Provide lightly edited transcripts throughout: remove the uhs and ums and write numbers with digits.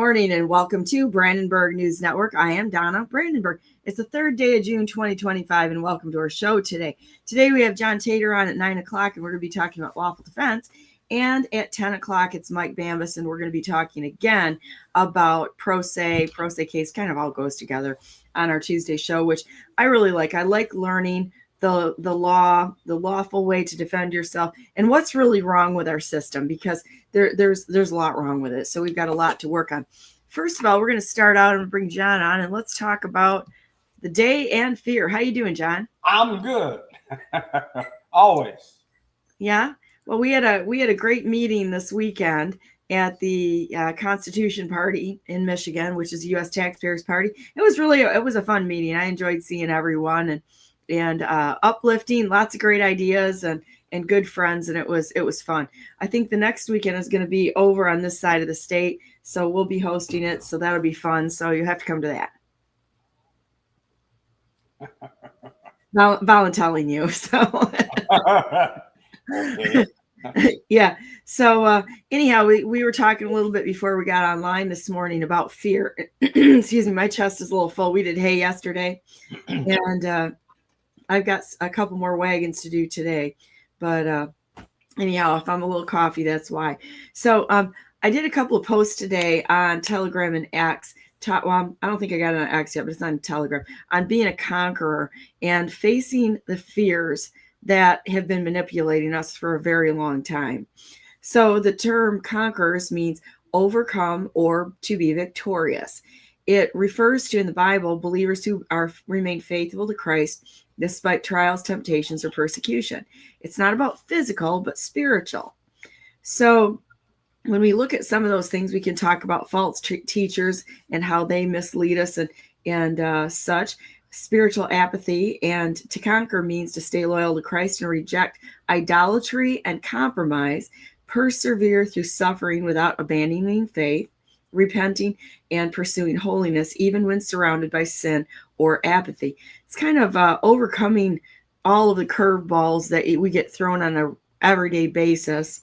morning and welcome to Brandenburg News Network. I am Donna Brandenburg. It's the third day of June 2025 and welcome to our show today. Today we have John Tatar on at 9 o'clock and we're going to be talking about lawful defense. And at 10 o'clock it's Mike Bambas and we're going to be talking again about pro se case. Kind of all goes together on our Tuesday show, which I really like. I like learning the law, the lawful way to defend yourself, and what's really wrong with our system, because there's a lot wrong with it. So we've got a lot to work on. First of all, we're going to start out and bring John on, and let's talk about the day and fear. How you doing, John? I'm good. Always. Yeah. Well, we had a great meeting this weekend at the Constitution Party in Michigan, which is the U.S. Taxpayers Party. It was a fun meeting. I enjoyed seeing everyone and uplifting, lots of great ideas and good friends, and it was fun. I think the next weekend is going to be over on this side of the state, so we'll be hosting it, so that'll be fun. So you have to come to that. Volunteering you. So yeah. So anyhow, we were talking a little bit before we got online this morning about fear. Excuse me, my chest is a little full. We did hay yesterday, and I've got a couple more wagons to do today, but anyhow, if I'm a little coffee, that's why. So I did a couple of posts today on Telegram and X. Well, I don't think I got it on X yet, but it's on Telegram, on being a conqueror and facing the fears that have been manipulating us for a very long time. So the term conquerors means overcome or to be victorious. It refers to, in the Bible, believers who remain faithful to Christ despite trials, temptations, or persecution. It's not about physical, but spiritual. So when we look at some of those things, we can talk about false teachers and how they mislead us and such. Spiritual apathy, and to conquer means to stay loyal to Christ and reject idolatry and compromise, persevere through suffering without abandoning faith, repenting and pursuing holiness, even when surrounded by sin or apathy. It's kind of overcoming all of the curveballs that we get thrown on an everyday basis,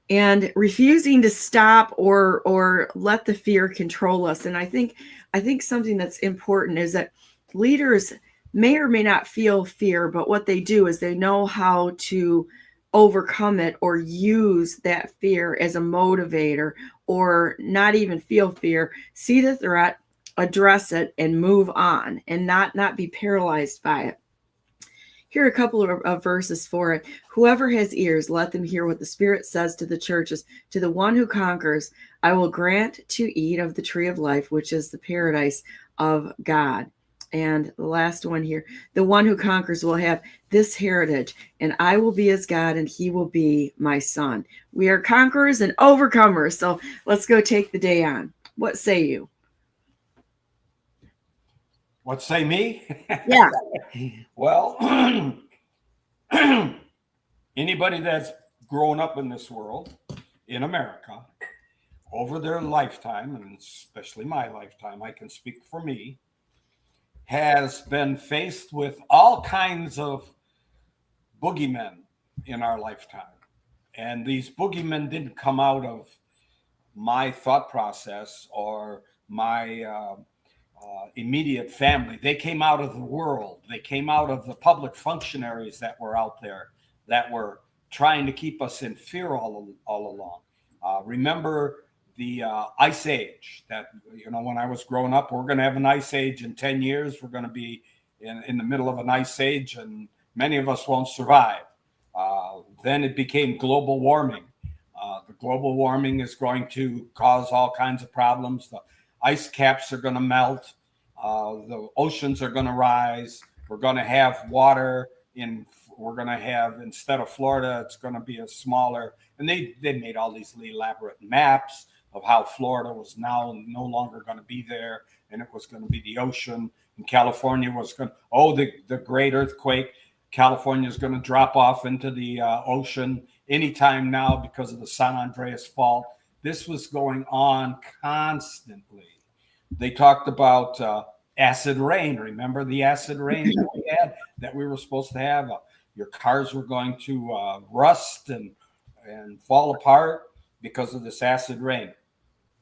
and refusing to stop or let the fear control us. And I think something that's important is that leaders may or may not feel fear, but what they do is they know how to overcome it or use that fear as a motivator, or not even feel fear, see the threat, address it, and move on, and not be paralyzed by it. Here are a couple of verses for it. Whoever has ears, let them hear what the Spirit says to the churches. To the one who conquers, I will grant to eat of the tree of life, which is the paradise of God. And the last one here, the one who conquers will have this heritage, and I will be his God, and he will be my son. We are conquerors and overcomers. So let's go take the day on. What say you? What say me? Yeah. Well, anybody that's grown up in this world, in America, over their lifetime, and especially my lifetime, I can speak for me, has been faced with all kinds of boogeymen in our lifetime. And these boogeymen didn't come out of my thought process or my immediate family. They came out of the world. They came out of the public functionaries that were out there that were trying to keep us in fear all along. Remember the ice age that, when I was growing up, we're going to have an ice age in 10 years. We're going to be in the middle of an ice age, and many of us won't survive. Then it became global warming. The global warming is going to cause all kinds of problems. The ice caps are going to melt. The oceans are going to rise. We're going to have water we're going to have, instead of Florida, it's going to be a smaller, and they made all these elaborate maps of how Florida was now no longer going to be there, and it was going to be the ocean, and California was going to, the great earthquake, California is going to drop off into the ocean anytime now because of the San Andreas fault. This was going on constantly. They talked about acid rain. Remember the acid rain that we had, that we were supposed to have? Your cars were going to rust and fall apart because of this acid rain.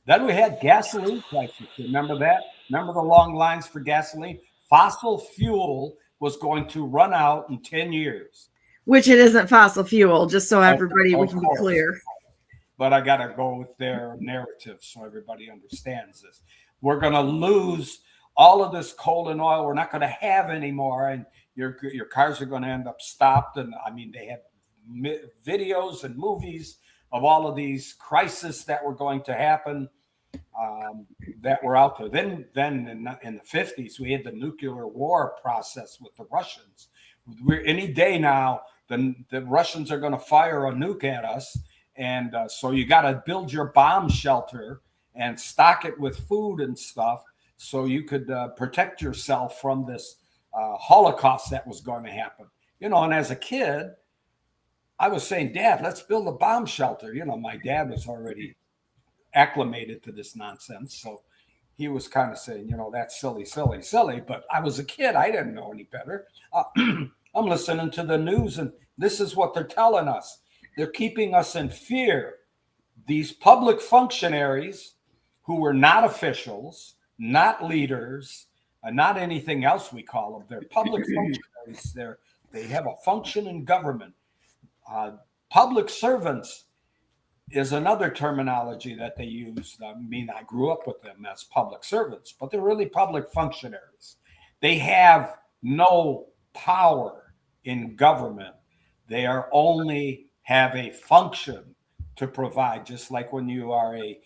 Then we had gasoline prices. Remember that? Remember the long lines for gasoline? Fossil fuel was going to run out in 10 years. Which it isn't fossil fuel, just so everybody, we Of can be course. clear. But I got to go with their narrative so everybody understands this. We're going to lose all of this coal and oil. We're not going to have anymore, and your cars are going to end up stopped. And I mean, they have videos and movies of all of these crises that were going to happen that were out there. Then in the 50s, we had the nuclear war process with the Russians. Any day now, the Russians are going to fire a nuke at us. And so you got to build your bomb shelter and stock it with food and stuff so you could protect yourself from this Holocaust that was going to happen. You know, and as a kid, I was saying, Dad, let's build a bomb shelter. You know, my dad was already acclimated to this nonsense. So he was kind of saying, you know, that's silly. But I was a kid. I didn't know any better. I'm listening to the news, and this is what they're telling us. They're keeping us in fear. These public functionaries who were not officials, not leaders, not anything else we call them. They're public functionaries. They have a function in government. Public servants is another terminology that they use. I mean, I grew up with them as public servants, but they're really public functionaries. They have no power in government. They are only have a function to provide, just like when you are a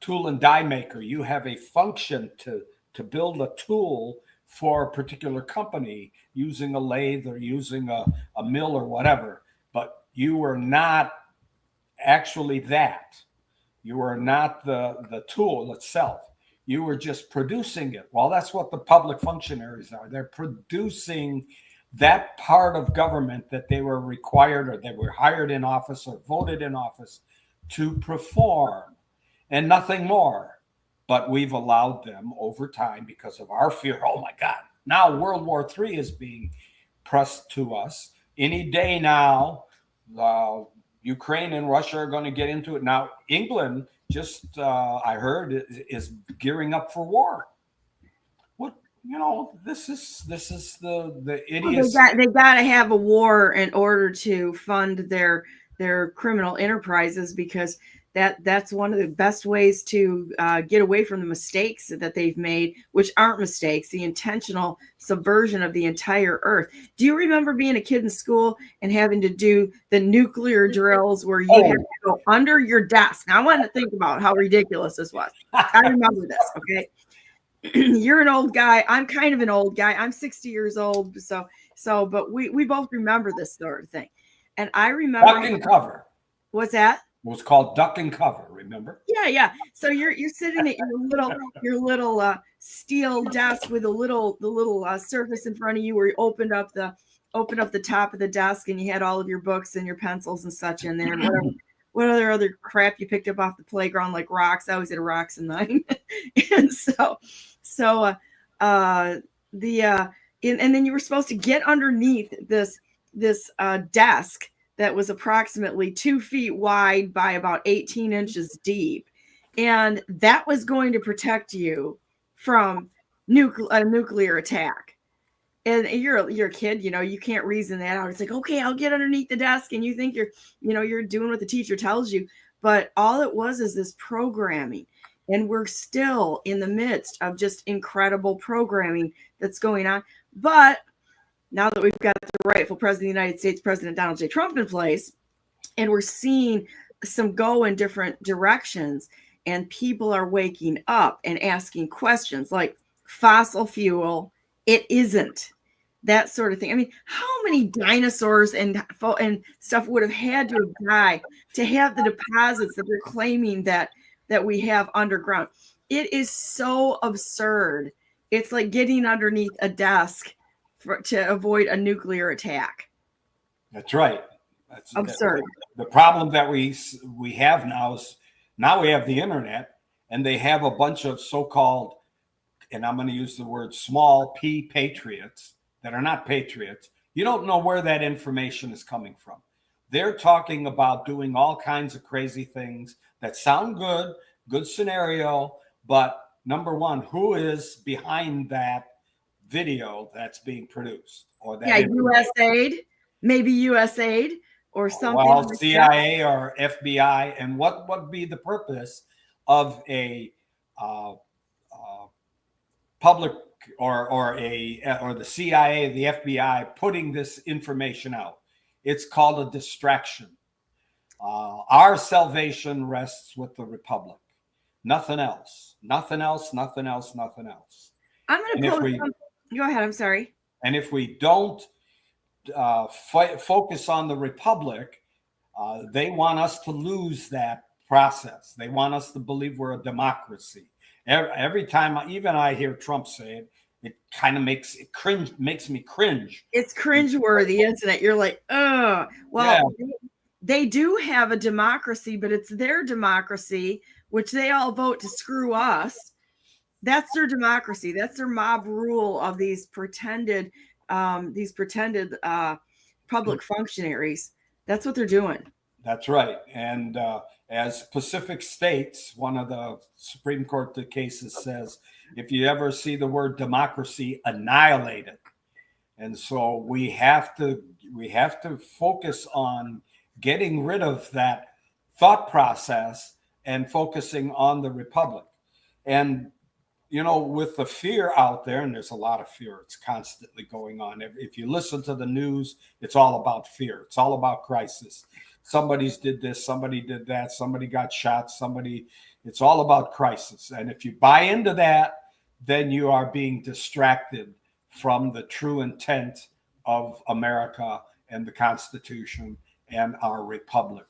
tool and die maker, you have a function to build a tool for a particular company using a lathe or using a mill or whatever. But you are not actually that. You are not the tool itself. You were just producing it. Well, that's what the public functionaries are. They're producing that part of government that they were required or they were hired in office or voted in office to perform, and nothing more. But we've allowed them over time because of our fear. Oh my God, now World War III is being pressed to us. Any day now, Ukraine and Russia are going to get into it. Now, England just, I heard, is gearing up for war. You know, this is the idiots. Well, they got to have a war in order to fund their criminal enterprises, because that's one of the best ways to get away from the mistakes that they've made, which aren't mistakes, the intentional subversion of the entire earth. Do you remember being a kid in school and having to do the nuclear drills where you had to go under your desk? Now, I want to think about how ridiculous this was. I remember this, okay? You're an old guy. I'm kind of an old guy. I'm 60 years old. But we both remember this sort of thing. And I remember Duck and cover. What's that? It was called duck and cover, remember? Yeah. So you're sitting at your little steel desk with the little surface in front of you where you opened up the top of the desk and you had all of your books and your pencils and such in there, and whatever other crap you picked up off the playground, like rocks. I always had rocks in mine. And and then you were supposed to get underneath this desk that was approximately 2 feet wide by about 18 inches deep. And that was going to protect you from a nuclear attack. And you're a kid, you know, you can't reason that out. It's like, okay, I'll get underneath the desk. And you think you're doing what the teacher tells you. But all it was is this programming. And we're still in the midst of just incredible programming that's going on. But now that we've got the rightful president of the United States, President Donald J. Trump, in place, and we're seeing some go in different directions, and people are waking up and asking questions like fossil fuel, it isn't, that sort of thing. I mean, how many dinosaurs and stuff would have had to have died to have the deposits that they're claiming that we have underground? It is so absurd. It's like getting underneath a desk to avoid a nuclear attack. That's right. That's absurd. The problem that we have now is we have the internet, and they have a bunch of so-called, and I'm going to use the word small p patriots that are not patriots. You don't know where that information is coming from. they're talking about doing all kinds of crazy things that sound good scenario, but number one, who is behind that video that's being produced? Or that USAID, maybe USAID or something well, like CIA or FBI. And what would be the purpose of a public or the CIA, the FBI putting this information out? It's called a distraction. Our salvation rests with the Republic. Nothing else. Nothing else. Nothing else. Nothing else. I'm going to post something. Go ahead. I'm sorry. And if we don't focus on the Republic, they want us to lose that process. They want us to believe we're a democracy. Every time even I hear Trump say it, it kind of makes me cringe. It's cringeworthy, isn't it? You're like, oh, well, yeah. They do have a democracy, but it's their democracy, which they all vote to screw us. That's their democracy. That's their mob rule of these pretended public functionaries. That's what they're doing. That's right. And as Pacific States, one of the Supreme Court cases says, if you ever see the word democracy, annihilate it. And so we have to focus on getting rid of that thought process and focusing on the Republic. And you know, with the fear out there, and there's a lot of fear, it's constantly going on. If you listen to the news, it's all about fear. It's all about crisis. Somebody's did this, somebody did that, somebody got shot, it's all about crisis. And if you buy into that, then you are being distracted from the true intent of America and the Constitution and our Republic.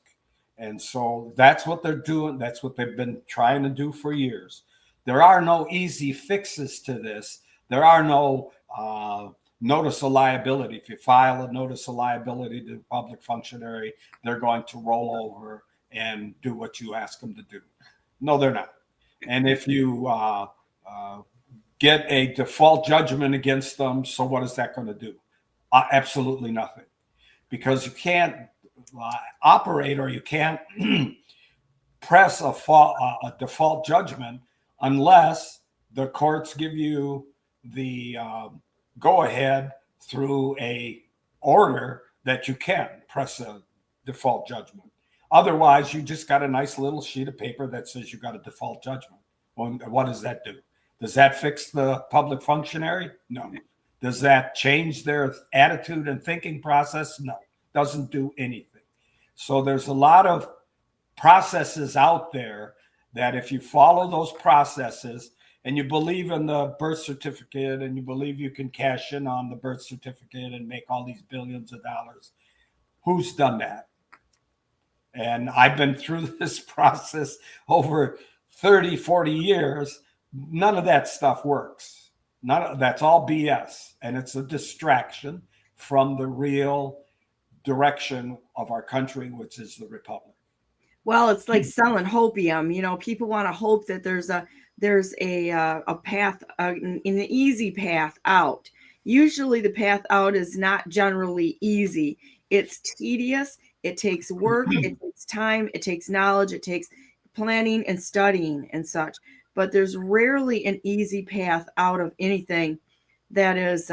And so that's what they're doing. That's what they've been trying to do for years. There are no easy fixes to this. There are no notice of liability. If you file a notice of liability to a public functionary, they're going to roll over and do what you ask them to do. No, they're not. And if you get a default judgment against them, so what is that going to do? Absolutely nothing. Because you can't operate, or you can't press a default judgment unless the courts give you the go-ahead through a order that you can press a default judgment. Otherwise, you just got a nice little sheet of paper that says you got a default judgment. Well, what does that do? Does that fix the public functionary? No. Does that change their attitude and thinking process? No. Doesn't do anything. So there's a lot of processes out there that if you follow those processes and you believe in the birth certificate and you believe you can cash in on the birth certificate and make all these billions of dollars, who's done that? And I've been through this process over 30, 40 years. None of that stuff works. That's all BS. And it's a distraction from the real direction of our country, which is the Republic. Well, it's like selling hopium. You know, people want to hope that there's a path, an easy path out. Usually the path out is not generally easy. It's tedious. It takes work. It takes time. It takes knowledge. It takes planning and studying and such. But there's rarely an easy path out of anything that is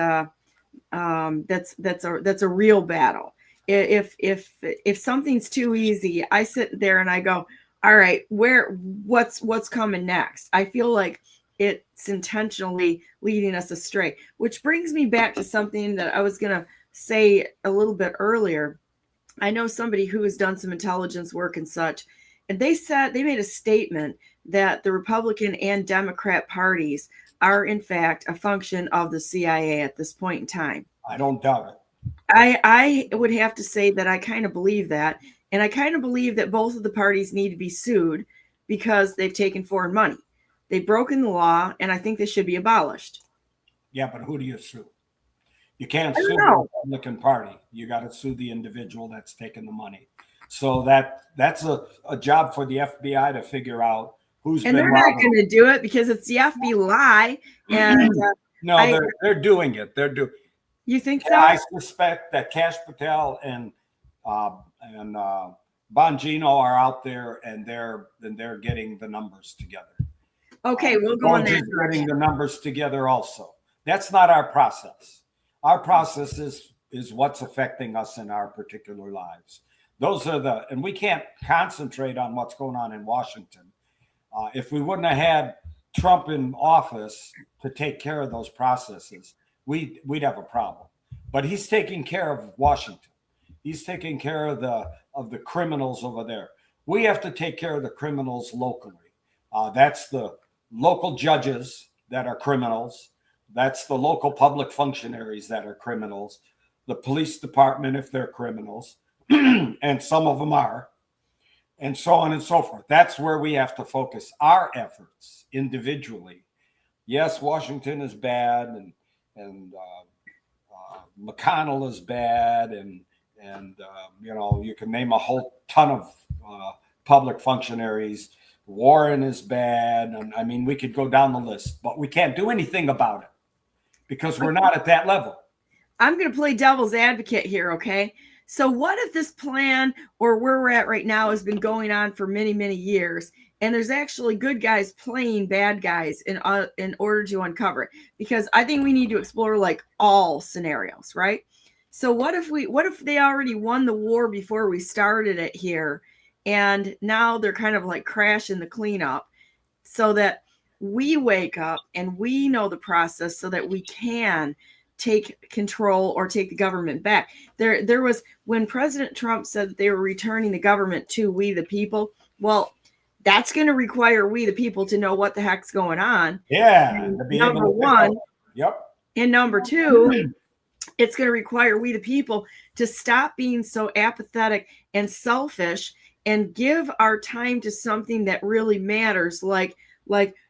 that's a real battle. If something's too easy, I sit there and I go, all right, what's coming next? I feel like it's intentionally leading us astray, which brings me back to something that I was going to say a little bit earlier. I know somebody who has done some intelligence work and such, and they made a statement that the Republican and Democrat parties are in fact a function of the CIA at this point in time. I don't doubt it. I would have to say that I kind of believe that. And I kind of believe that both of the parties need to be sued because they've taken foreign money. They've broken the law, and I think they should be abolished. Yeah, but who do you sue? You can't sue the Republican Party. You got to sue the individual that's taking the money. So that's a job for the FBI to figure out who's been robbing. And they're not going to do it because it's the FBI. And no, they're doing it. They're doing. You think so? I suspect that Kash Patel and and Bongino are out there, and they're getting the numbers together. Okay, we'll go on that. Getting the numbers together also. That's not our process. Our process is what's affecting us in our particular lives. Those are and we can't concentrate on what's going on in Washington. If we wouldn't have had Trump in office to take care of those processes, we'd have a problem. But he's taking care of Washington. He's taking care of the criminals over there. We have to take care of the criminals locally. That's the local judges that are criminals. That's the local public functionaries that are criminals. The police department, if they're criminals, and some of them are, and so on and so forth. That's where we have to focus our efforts individually. Yes, Washington is bad, and McConnell is bad, and you can name a whole ton of public functionaries. Warren is bad, and I mean we could go down the list, but we can't do anything about it because we're not at that level. I'm going to play devil's advocate here, okay? So what if this plan, or where we're at right now, has been going on for many, many years, and there's actually good guys playing bad guys in order to uncover it? Because I think we need to explore like all scenarios, right? So what if they already won the war before we started it here, and now they're kind of like crashing the cleanup, so that we wake up and we know the process so that we can take control or take the government back. There was, when President Trump said that they were returning the government to we the people, well, that's going to require we the people to know what the heck's going on. Yeah. Number one. Yep. And number two, it's going to require we the people to stop being so apathetic and selfish and give our time to something that really matters. Like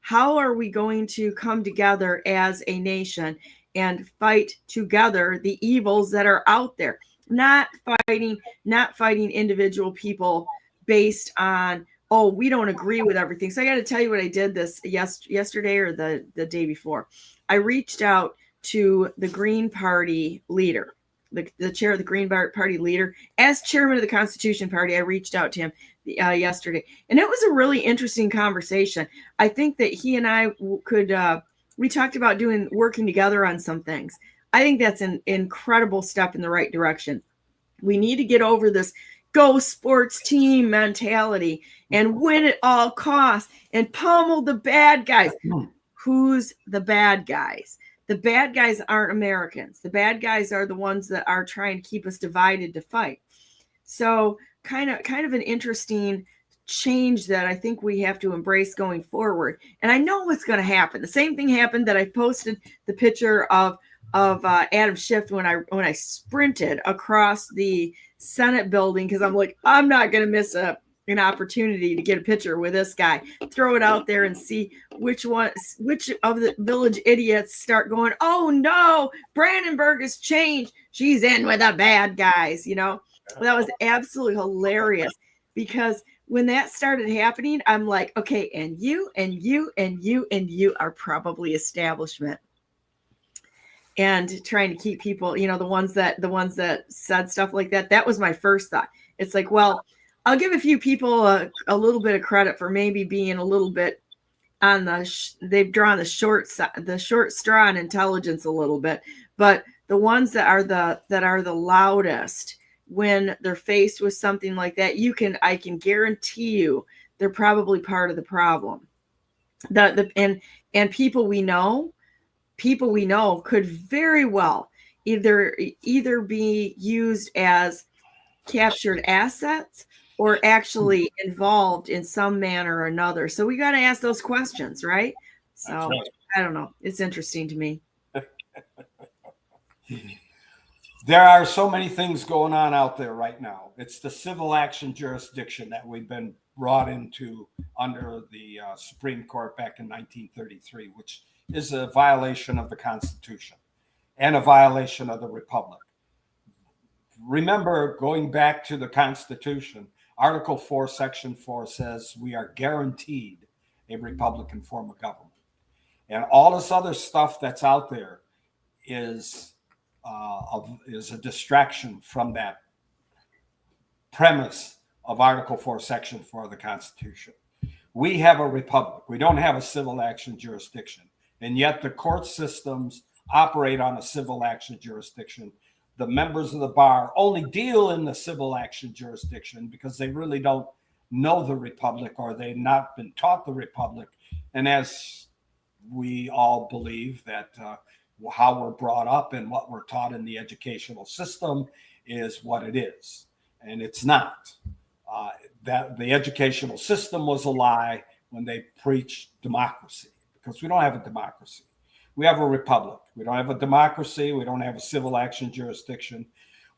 how are we going to come together as a nation and fight together the evils that are out there, not fighting individual people based on, oh, we don't agree with everything. So I got to tell you what I did this yesterday or the day before. I reached out to the Green Party leader, the chair of the Green Party leader, as chairman of the Constitution Party. I reached out to him yesterday, and it was a really interesting conversation. I think that he and I could, we talked about working together on some things. I think that's an incredible step in the right direction. We need to get over this go sports team mentality and win at all costs and pummel the bad guys. Who's the bad guys? The bad guys aren't Americans. The bad guys are the ones that are trying to keep us divided to fight. So kind of an interesting change that I think we have to embrace going forward. And I know what's going to happen. The same thing happened that I posted the picture of Adam Schiff when I sprinted across the Senate building, because I'm like, I'm not going to miss an opportunity to get a picture with this guy. Throw it out there and see which of the village idiots start going, oh no, Brandenburg has changed. She's in with the bad guys, That was absolutely hilarious, because when that started happening, I'm like, okay, and you and you and you and you are probably establishment. And trying to keep people, the ones that said stuff like that. That was my first thought. It's like, well, I'll give a few people a little bit of credit for maybe being a little bit on they've drawn the short straw in intelligence a little bit, but the ones that are the loudest when they're faced with something like that, I can guarantee you they're probably part of the problem. And people we know could very well either be used as captured assets or actually involved in some manner or another. So we got to ask those questions, right? So right. I don't know. It's interesting to me. There are so many things going on out there right now. It's the civil action jurisdiction that we've been brought into under the Supreme Court back in 1933, which is a violation of the Constitution and a violation of the Republic. Remember, going back to the Constitution, Article 4, Section 4 says we are guaranteed a Republican form of government. And all this other stuff that's out there is a distraction from that premise of Article 4, Section 4 of the Constitution. We have a republic. We don't have a civil action jurisdiction. And yet the court systems operate on a civil action jurisdiction. The members of the bar only deal in the civil action jurisdiction because they really don't know the republic, or they've not been taught the republic. And as we all believe that how we're brought up and what we're taught in the educational system is what it is. And it's not. That the educational system was a lie when they preached democracy, because we don't have a democracy. We have a republic. We don't have a democracy. We don't have a civil action jurisdiction.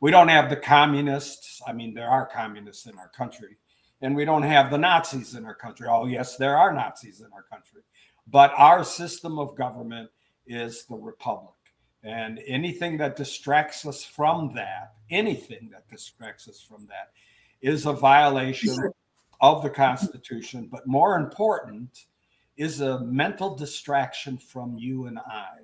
We don't have the communists. I mean, there are communists in our country. And we don't have the Nazis in our country. Oh, yes, there are Nazis in our country. But our system of government is the republic. And anything that distracts us from that, is a violation of the Constitution. But more important, is a mental distraction from you and I.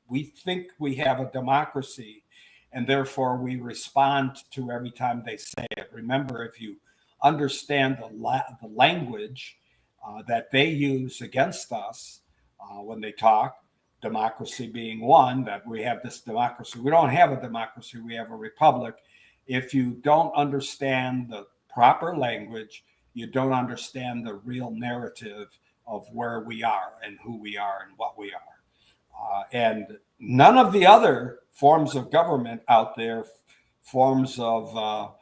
We think we have a democracy, and therefore we respond to every time they say it. Remember, if you understand the language that they use against us when they talk, democracy being one, that we have this democracy. We don't have a democracy, we have a republic. If you don't understand the proper language, you don't understand the real narrative of where we are and who we are and what we are. And none of the other forms of government out there, forms of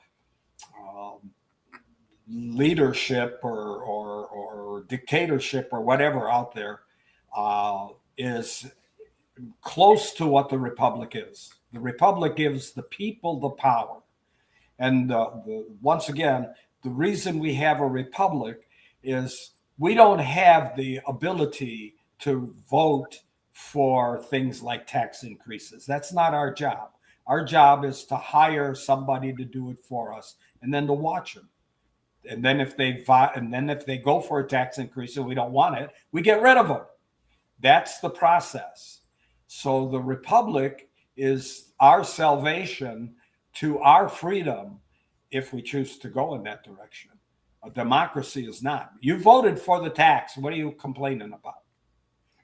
leadership or dictatorship or whatever out there, is close to what the republic is. The republic gives the people the power. And once again, the reason we have a republic is we don't have the ability to vote for things like tax increases. That's not our job. Our job is to hire somebody to do it for us and then to watch them. And then if they go for a tax increase and we don't want it, we get rid of them. That's the process. So the republic is our salvation to our freedom if we choose to go in that direction. A democracy is not. You voted for the tax. What are you complaining about?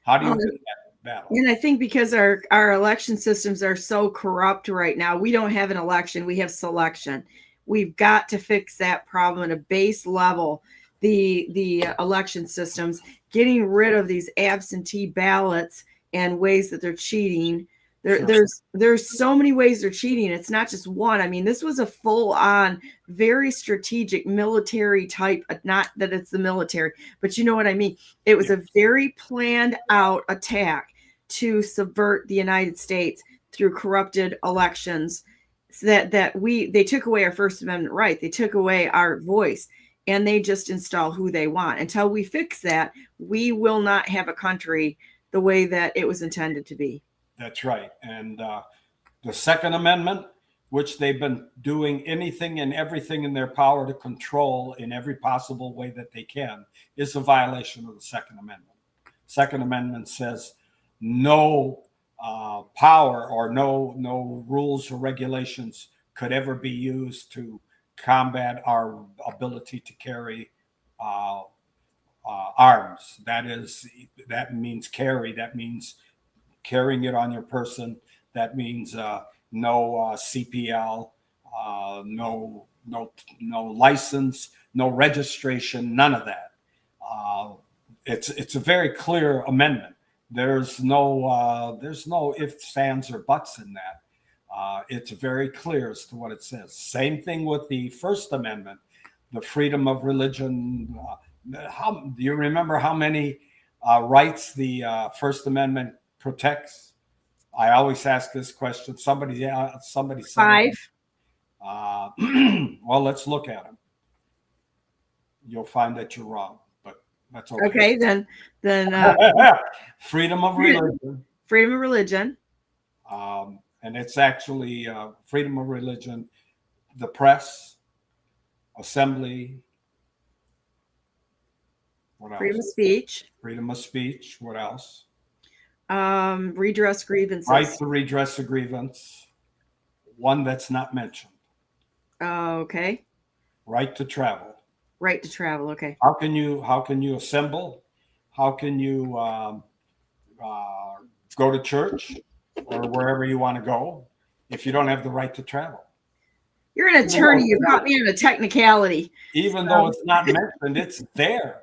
How do you win that battle? And I think because our election systems are so corrupt right now, we don't have an election, we have selection. We've got to fix that problem at a base level. The election systems, getting rid of these absentee ballots and ways that they're cheating. There's so many ways they're cheating. It's not just one. I mean, this was a full-on, very strategic military type, not that it's the military, but you know what I mean. It was a very planned out attack to subvert the United States through corrupted elections. So that they took away our First Amendment right. They took away our voice, and they just install who they want. Until we fix that, we will not have a country the way that it was intended to be. That's right. And the Second Amendment, which they've been doing anything and everything in their power to control in every possible way that they can, is a violation of the Second Amendment. Second Amendment says no power or no rules or regulations could ever be used to combat our ability to carry arms. That means carry. That means carrying it on your person. That means no CPL, no license, no registration, none of that. It's a very clear amendment. There's no ifs, ands, or buts in that. It's very clear as to what it says. Same thing with the First Amendment, the freedom of religion. Do you remember how many rights the First Amendment protects? I always ask this question. Somebody said 5. Well, let's look at them. You'll find that you're wrong, but that's okay. Okay, then freedom of religion. Freedom of religion. And it's actually freedom of religion, the press, assembly. What else? Freedom of speech. Freedom of speech. What else? Redress grievances. Right to redress a grievance. One that's not mentioned. Okay. right to travel. Right to travel. Okay. How can you assemble? How can you go to church or wherever you want to go if you don't have the right to travel? You're an attorney. You caught me on a technicality. Even though it's not mentioned, it's there.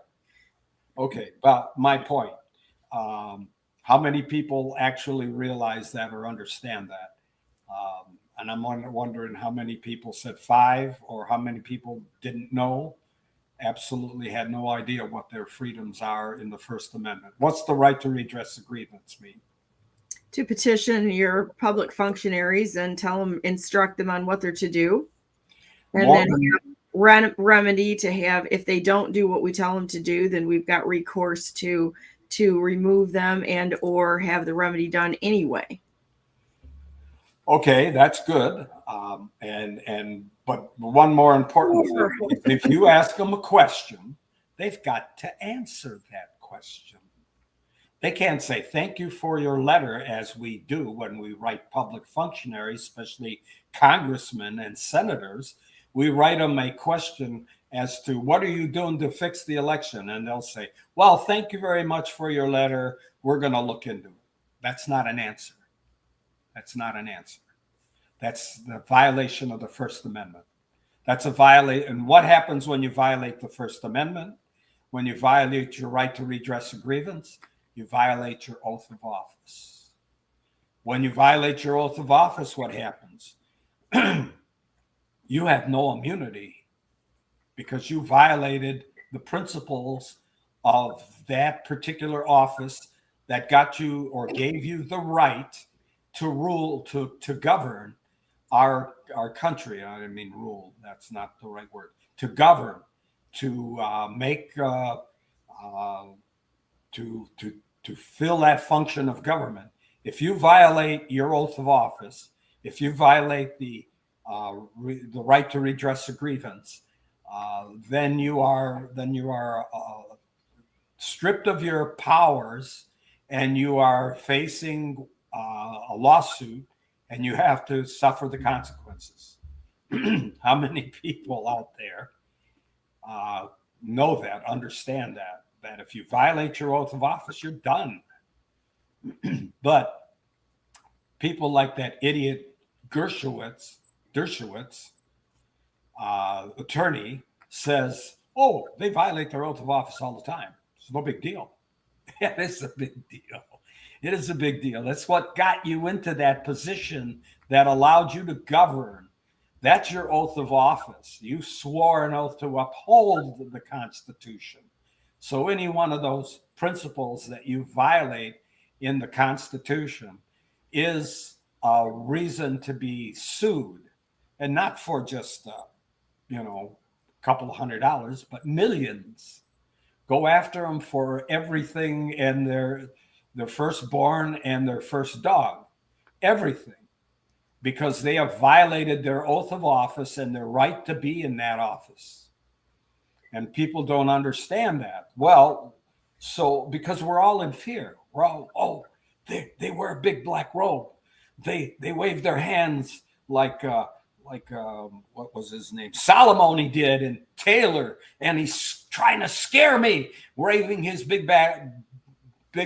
Okay, but my point. How many people actually realize that or understand that? And I'm wondering how many people said 5, or how many people didn't know, absolutely had no idea what their freedoms are in the First Amendment. What's the right to redress a grievance mean? To petition your public functionaries and instruct them on what they're to do. And then remedy to have, if they don't do what we tell them to do, then we've got recourse to remove them and or have the remedy done anyway. Okay, that's good. But one more important thing, if you ask them a question, they've got to answer that question. They can't say, thank you for your letter, as we do when we write public functionaries, especially congressmen and senators. We write them a question as to, what are you doing to fix the election? And they'll say, well, thank you very much for your letter. We're going to look into it. That's not an answer. That's not an answer. That's the violation of the First Amendment. That's a violation. And what happens when you violate the First Amendment? When you violate your right to redress a grievance, you violate your oath of office. When you violate your oath of office, what happens? You have no immunity because you violated the principles of that particular office that got you or gave you the right to rule, to govern our country. I didn't mean rule, that's not the right word. To govern, to make, to fill that function of government. If you violate your oath of office, if you violate the right to redress a grievance, then you are stripped of your powers, and you are facing a lawsuit, and you have to suffer the consequences. How many people out there know that, understand that if you violate your oath of office, you're done? But people like that idiot Dershowitz, attorney, says, oh, they violate their oath of office all the time. It's no big deal. It is a big deal. It is a big deal. That's what got you into that position that allowed you to govern. That's your oath of office. You swore an oath to uphold the Constitution. So any one of those principles that you violate in the Constitution is a reason to be sued, and not for just a couple of $100, but millions. Go after them for everything, and their firstborn and their first dog, everything, because they have violated their oath of office and their right to be in that office. And people don't understand that. Well, so because we're all in fear, we're all, oh, they wear a big black robe, they wave their hands like what was his name? Solomon did, and Taylor, and he's trying to scare me, waving his big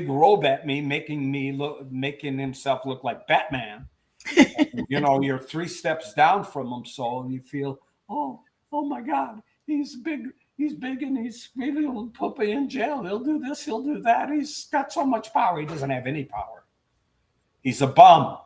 robe at me, making himself look like Batman. You're 3 steps down from him, so you feel, oh my God, he's big, and he's maybe he'll put me in jail. He'll do this, he'll do that. He's got so much power. He doesn't have any power. He's a bum.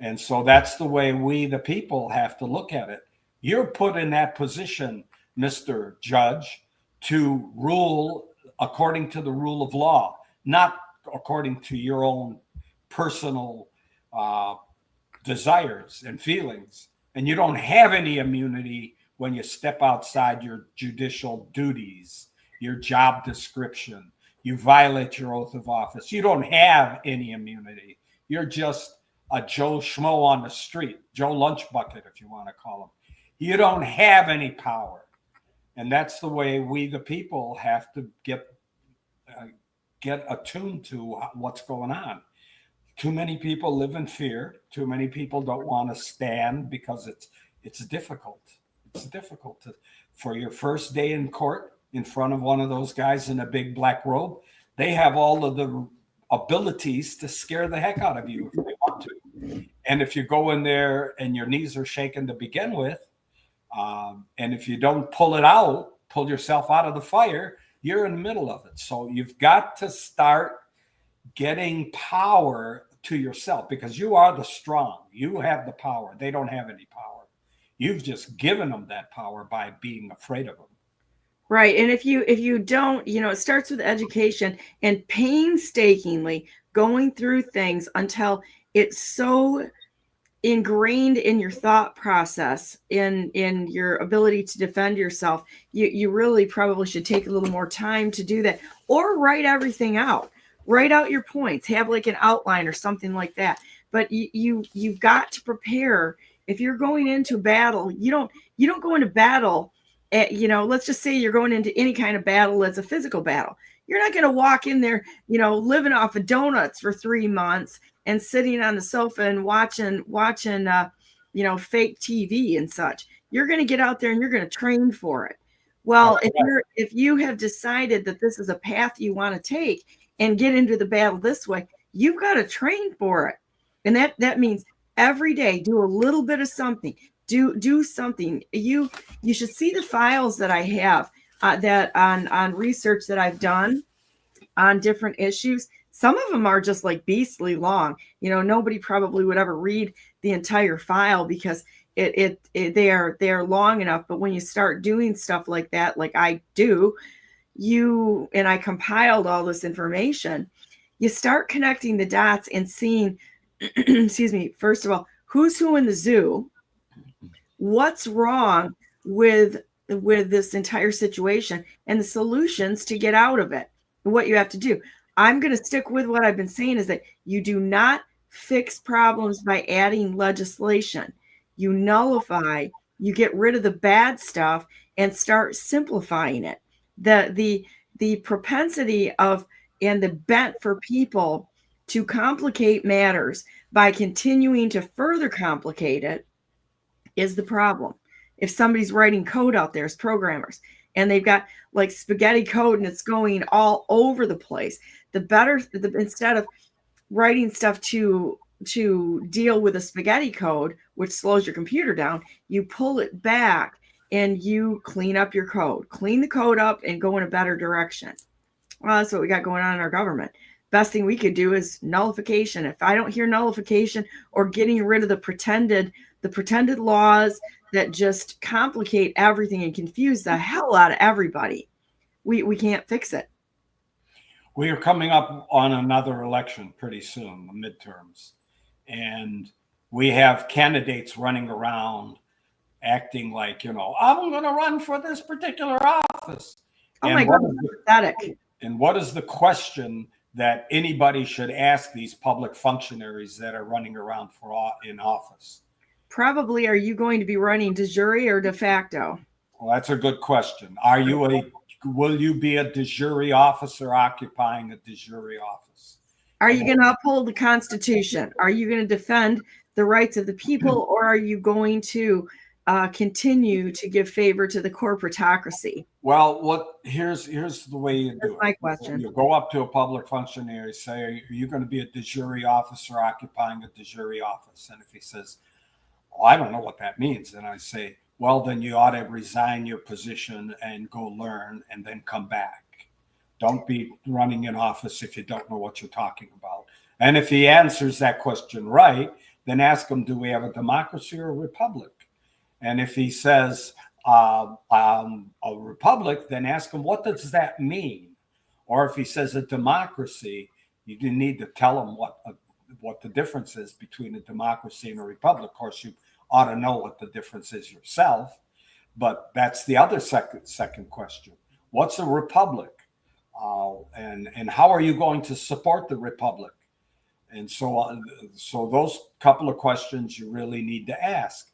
And so that's the way we, the people, have to look at it. You're put in that position, Mr. Judge, to rule according to the rule of law, not according to your own personal desires and feelings. And you don't have any immunity when you step outside your judicial duties, your job description. You violate your oath of office. You don't have any immunity. You're just a Joe Schmo on the street, Joe Lunchbucket, if you want to call him. You don't have any power. And that's the way we, the people, have to get attuned to what's going on. Too many people live in fear. Too many people don't want to stand because it's difficult. it's difficult for your first day in court in front of one of those guys in a big black robe. They have all of the abilities to scare the heck out of you if they want to. And if you go in there and your knees are shaking to begin with, and if you don't pull yourself out of the fire, you're in the middle of it. So you've got to start getting power to yourself, because you are the strong. You have the power. They don't have any power. You've just given them that power by being afraid of them. Right. And if you don't, it starts with education and painstakingly going through things until it's so ingrained in your thought process, in your ability to defend yourself. You really probably should take a little more time to do that, or write everything out. Write out your points, have like an outline or something like that. But you've got to prepare. If you're going into battle, you don't go into battle at, let's just say you're going into any kind of battle that's a physical battle. You're not going to walk in there, living off of donuts for 3 months and sitting on the sofa and watching fake TV and such. You're going to get out there and you're going to train for it. Well, if you have decided that this is a path you want to take and get into the battle this way, you've got to train for it. And that means every day do a little bit of something. Do something. You should see the files that I have that on research that I've done on different issues. Some of them are just like beastly long. Nobody probably would ever read the entire file because they are long enough. But when you start doing stuff like that, like I do, and I compiled all this information, you start connecting the dots and seeing, excuse me, first of all, who's who in the zoo, what's wrong with this entire situation, and the solutions to get out of it, and what you have to do. I'm going to stick with what I've been saying, is that you do not fix problems by adding legislation. You nullify, you get rid of the bad stuff and start simplifying it. The propensity of and the bent for people to complicate matters by continuing to further complicate it is the problem. If somebody's writing code out there as programmers and they've got like spaghetti code and it's going all over the place, instead of writing stuff to deal with a spaghetti code, which slows your computer down, you pull it back and you clean up your code, clean the code up and go in a better direction. Well, that's what we got going on in our government. Best thing we could do is nullification. If I don't hear nullification or getting rid of the pretended laws that just complicate everything and confuse the hell out of everybody, we can't fix it. We are coming up on another election pretty soon, the midterms. And we have candidates running around acting like, I'm going to run for this particular office. Oh my God, pathetic. And what is the question that anybody should ask these public functionaries that are running around in office? Probably, are you going to be running de jure or de facto? Well, that's a good question. Will you be a de jure officer occupying a de jure office? Are you going to uphold the Constitution? Are you going to defend the rights of the people, or are you going to continue to give favor to the corporatocracy? Well, here's the way you do it. My question. You go up to a public functionary, say, are you going to be a de jure officer occupying a de jure office? And if he says, I don't know what that means, then I say, well, then you ought to resign your position and go learn and then come back. Don't be running in office if you don't know what you're talking about. And if he answers that question right, then ask him, do we have a democracy or a republic? And if he says a republic, then ask him, what does that mean? Or if he says a democracy, you need to tell him what the difference is between a democracy and a republic. Of course, you ought to know what the difference is yourself, but that's the other second question. What's a republic? And how are you going to support the republic? And so those couple of questions you really need to ask.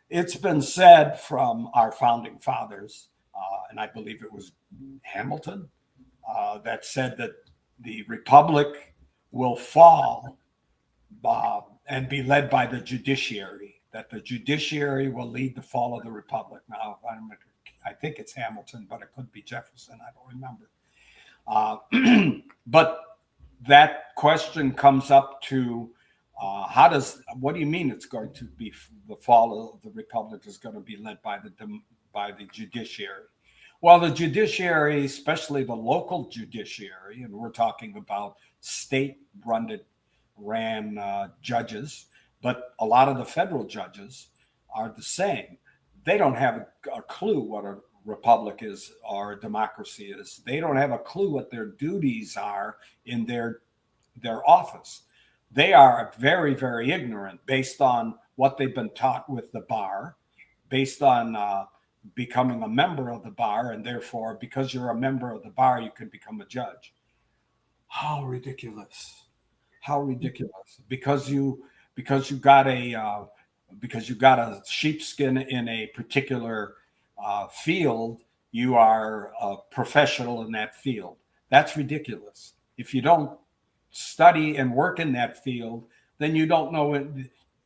It's been said from our founding fathers, and I believe it was Hamilton, that said that the republic will fall and be led by the judiciary. that the judiciary will lead the fall of the republic. Now, I think it's Hamilton, but it could be Jefferson. I don't remember. But that question comes up to what do you mean it's going to be the fall of the republic is going to be led by the judiciary? Well, the judiciary, especially the local judiciary, and we're talking about state-ran judges, but a lot of the federal judges are the same. They don't have a clue what a republic is or a democracy is. They don't have a clue what their duties are in their office. They are very, very ignorant based on what they've been taught with the bar, based on becoming a member of the bar, and therefore, because you're a member of the bar, you can become a judge. How ridiculous! How ridiculous! Because you got a sheepskin in a particular field, you are a professional in that field. That's ridiculous. If you don't study and work in that field, then you don't know it.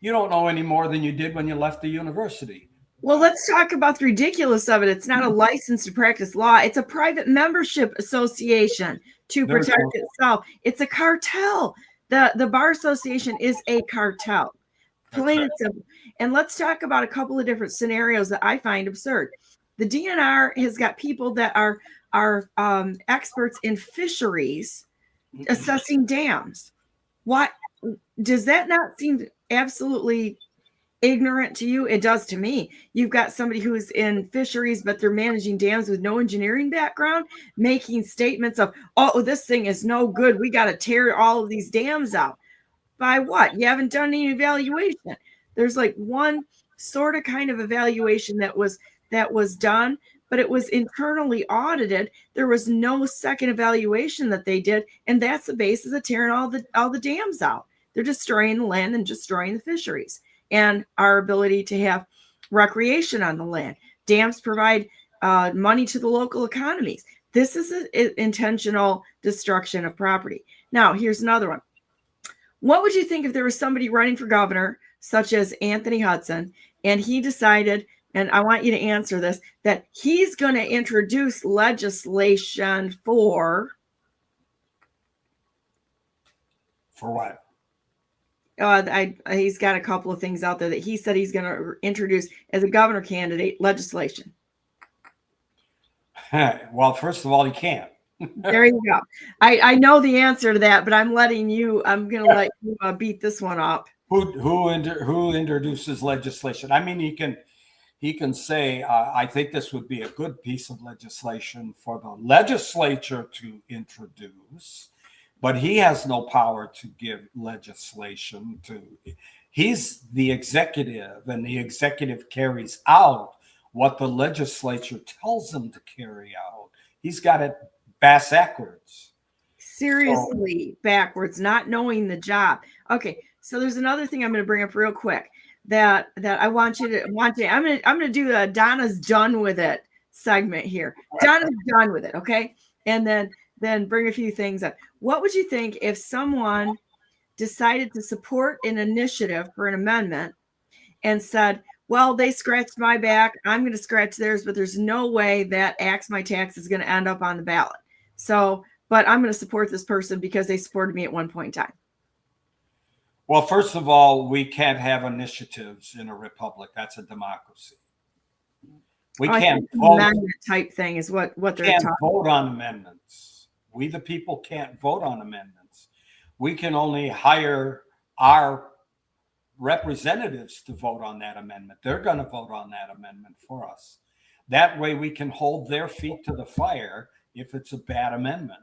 You don't know any more than you did when you left the university. Well, let's talk about the ridiculous of it. It's not a license to practice law. It's a private membership association to protect itself. It's a cartel. The Bar Association is a cartel. Plain and simple. And let's talk about a couple of different scenarios that I find absurd. The DNR has got people that are experts in fisheries assessing dams. What does that not seem absolutely ignorant to you? It does to me. You've got somebody who's in fisheries, but they're managing dams with no engineering background, making statements of, oh, this thing is no good. We got to tear all of these dams out. By what? You haven't done any evaluation. There's like one sort of kind of evaluation that was done, but it was internally audited. There was no second evaluation that they did, and that's the basis of tearing all the dams out. They're destroying the land and destroying the fisheries and our ability to have recreation on the land. Dams provide money to the local economies. This is an intentional destruction of property. Now, here's another one. What would you think if there was somebody running for governor, such as Anthony Hudson, and he decided, and I want you to answer this, that he's going to introduce legislation for what? He's got a couple of things out there that he said he's going to introduce as a governor candidate legislation. Well, first of all, he can't. There you go. I know the answer to that, but I'm going to let you beat this one up. Who introduces legislation? I mean, he can say, I think this would be a good piece of legislation for the legislature to introduce, but he has no power to give legislation to. He's the executive, and the executive carries out what the legislature tells him to carry out. He's got it backwards. Seriously, backwards, not knowing the job. Okay, so there's another thing I'm going to bring up real quick that I want you to I'm going to do a Donna's done with it segment here. Donna's done with it, okay? And then bring a few things up. What would you think if someone decided to support an initiative for an amendment and said, well, they scratched my back, I'm going to scratch theirs, but there's no way that Axe My Tax is going to end up on the ballot. So, but I'm going to support this person because they supported me at one point in time. Well, first of all, we can't have initiatives in a republic. That's a democracy. We can't vote. Amendment type thing is what they're can't talking vote on amendments. We, the people, can't vote on amendments. We can only hire our representatives to vote on that amendment. They're going to vote on that amendment for us. That way we can hold their feet to the fire if it's a bad amendment.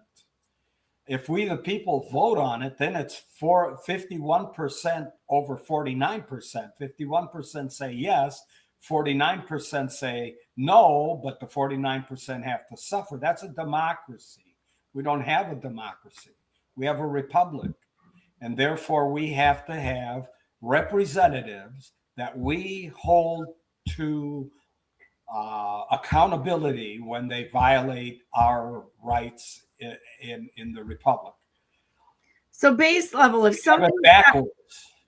If we, the people, vote on it, then it's 51% over 49%. 51% say yes, 49% say no, but the 49% have to suffer. That's a democracy. We don't have a democracy. We have a republic. And therefore, we have to have representatives that we hold to accountability when they violate our rights in the republic. So base level, if somebody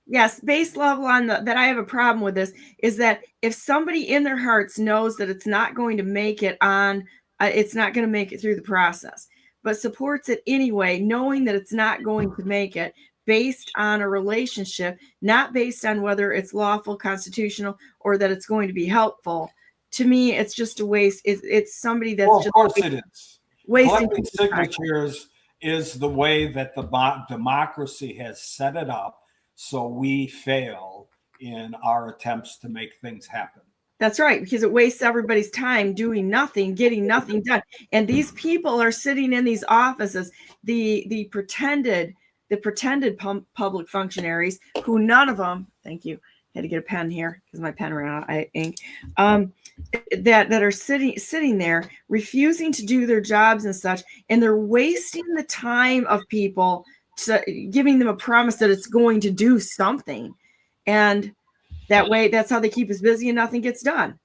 Yes, base level on that I have a problem with this is that if somebody in their hearts knows that it's not going to make it on, it's not going to make it through the process, but supports it anyway, knowing that it's not going to make it, based on a relationship, not based on whether it's lawful, constitutional, or that it's going to be helpful. To me, it's just a waste. It's somebody that's Of course it is. wasting Collecting signatures is the way that the democracy has set it up, so we fail in our attempts to make things happen. That's right, because it wastes everybody's time doing nothing, getting nothing done. And these people are sitting in these offices, the pretended public functionaries, who none of them, thank you, had to get a pen here because my pen ran out of ink, that are sitting there refusing to do their jobs and such, and they're wasting the time of people, giving them a promise that it's going to do something. And that way, that's how they keep us busy and nothing gets done.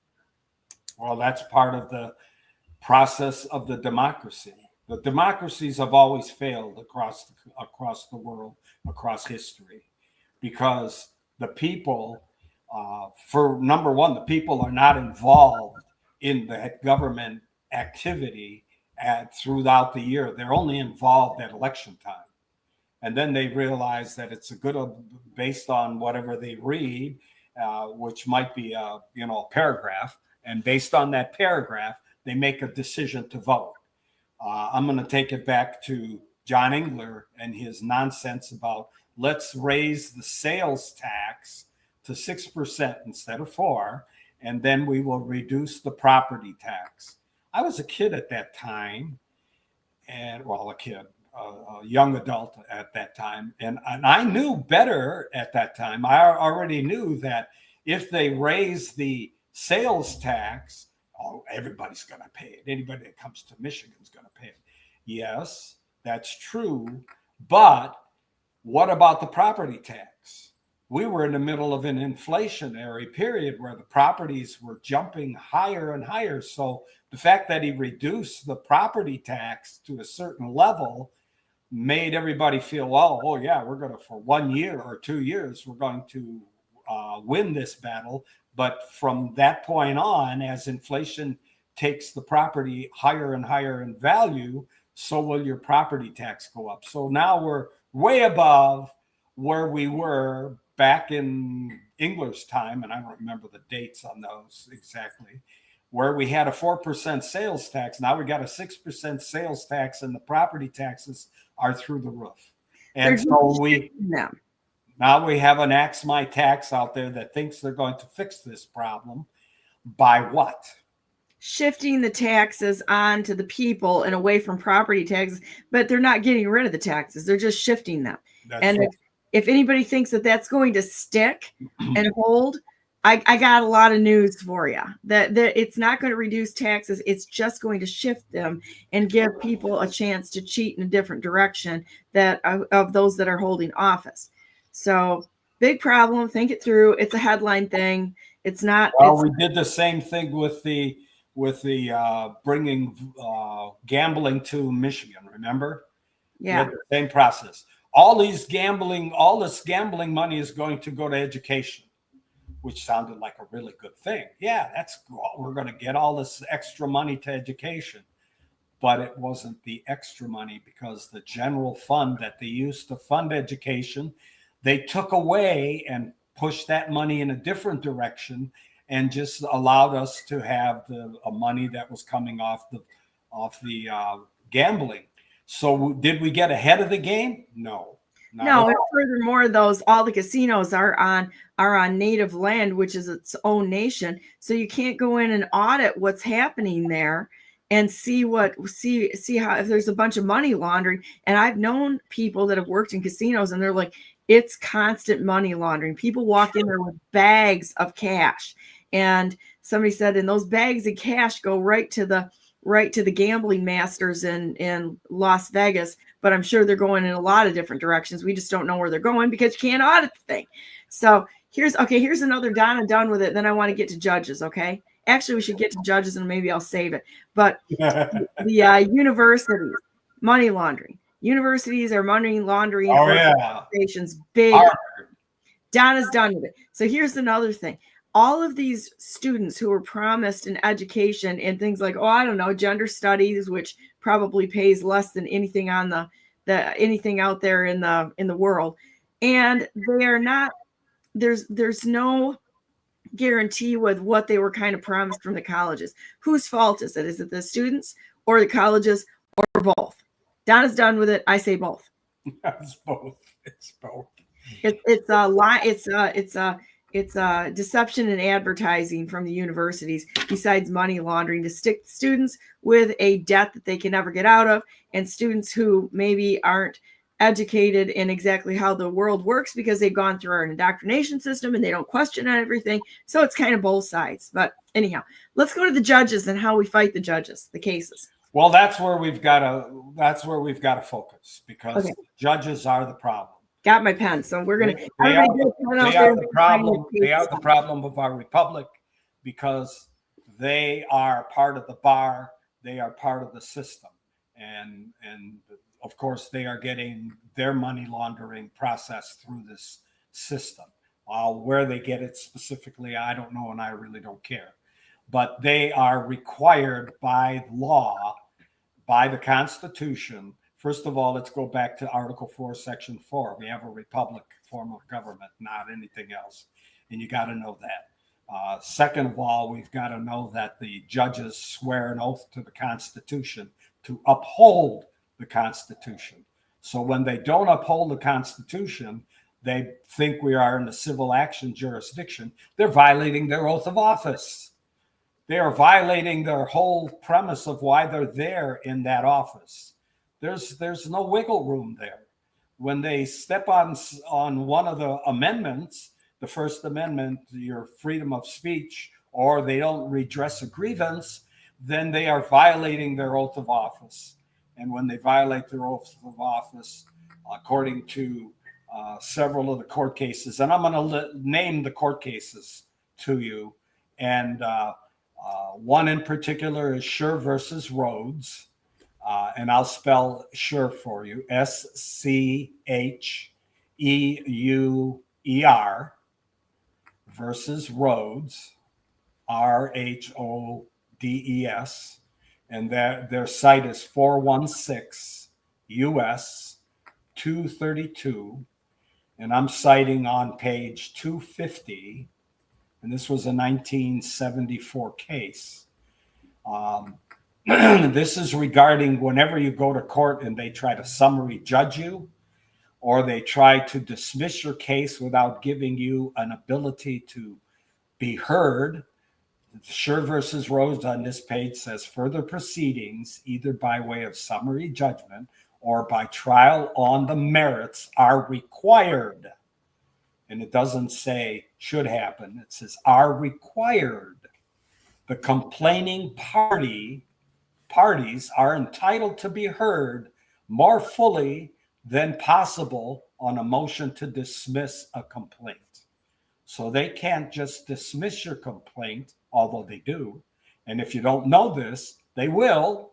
Well, that's part of the process of the democracy. The democracies have always failed across the world, across history, because the people, for number one, the people are not involved in the government activity throughout the year. They're only involved at election time. And then they realize that it's based on whatever they read, which might be a paragraph, and based on that paragraph, they make a decision to vote. I'm going to take it back to John Engler and his nonsense about let's raise the sales tax to 6% instead of 4%, and then we will reduce the property tax. I was a kid at that time, a young adult at that time, and I knew better at that time. I already knew that if they raise the sales tax, everybody's going to pay it. Anybody that comes to Michigan is going to pay it. Yes, that's true. But what about the property tax? We were in the middle of an inflationary period where the properties were jumping higher and higher. So the fact that he reduced the property tax to a certain level made everybody feel, we're going to, for 1 year or 2 years, we're going to win this battle. But from that point on, as inflation takes the property higher and higher in value, so will your property tax go up. So now we're way above where we were back in Engler's time, and I don't remember the dates on those exactly, where we had a 4% sales tax. Now we got a 6% sales tax, and the property taxes are through the roof. And so now we have an Axe My Tax out there that thinks they're going to fix this problem by what? Shifting the taxes onto the people and away from property taxes, but they're not getting rid of the taxes. They're just shifting them. That's right. If anybody thinks that that's going to stick and hold, I got a lot of news for you. That it's not going to reduce taxes. It's just going to shift them and give people a chance to cheat in a different direction of those that are holding office. So big problem. Think it through. It's a headline thing. It's not. Well, we did the same thing with the bringing gambling to Michigan. Remember? Yeah. The same process. All this gambling money is going to go to education, which sounded like a really good thing. Yeah, we're going to get all this extra money to education. But it wasn't the extra money, because the general fund that they used to fund education, they took away and pushed that money in a different direction and just allowed us to have the money that was coming off the gambling. So did we get ahead of the game? No. No, and furthermore, all the casinos are on native land, which is its own nation. So you can't go in and audit what's happening there and see how, if there's a bunch of money laundering. And I've known people that have worked in casinos, and they're like, it's constant money laundering. People walk in there with bags of cash, and somebody said, and those bags of cash go right to the gambling masters in Las Vegas. But I'm sure they're going in a lot of different directions. We just don't know where they're going because you can't audit the thing. So here's another Donna done with it. Then I want to get to judges. Okay. Actually, we should get to judges and maybe I'll save it. But the universities, money laundering. Universities are money laundering organizations. Big. Donna's done with it. So here's another thing. All of these students who were promised an education in things like, I don't know, gender studies, which probably pays less than anything on the anything out there in the world. And they are not, there's no guarantee with what they were kind of promised from the colleges. Whose fault is it? Is it the students or the colleges or both? Donna's done with it. I say both. It's both. It's both. It's a lie. It's a deception and advertising from the universities, besides money laundering, to stick students with a debt that they can never get out of, and students who maybe aren't educated in exactly how the world works because they've gone through our indoctrination system and they don't question everything. So it's kind of both sides. But anyhow, let's go to the judges and how we fight the judges, the cases. Well, that's where we've got to focus, because judges are the problem. Got my pen, so we're gonna. They are the problem. They are the problem of our republic, because they are part of the bar. They are part of the system, and of course they are getting their money laundering process through this system. Where they get it specifically, I don't know, and I really don't care. But they are required by law, by the Constitution. First of all, let's go back to Article 4, Section 4. We have a republic form of government, not anything else. And you got to know that. Second of all, we've got to know that the judges swear an oath to the Constitution to uphold the Constitution. So when they don't uphold the Constitution, they think we are in a civil action jurisdiction. They're violating their oath of office. They are violating their whole premise of why they're there in that office. There's no wiggle room there. When they step on one of the amendments, the First Amendment, your freedom of speech, or they don't redress a grievance, then they are violating their oath of office. And when they violate their oath of office, according to several of the court cases, and I'm going to name the court cases to you, and one in particular is Scher versus Rhodes. And I'll spell Scher for you, SCHEUER versus Rhodes, RHODES, and their site is 416 US 232, and I'm citing on page 250, and this was a 1974 case. This is regarding whenever you go to court and they try to summary judge you, or they try to dismiss your case without giving you an ability to be heard. Scher versus Rhodes on this page says further proceedings, either by way of summary judgment or by trial on the merits, are required. And it doesn't say should happen. It says are required. The complaining parties are entitled to be heard more fully than possible on a motion to dismiss a complaint. So they can't just dismiss your complaint, although they do. And if you don't know this, they will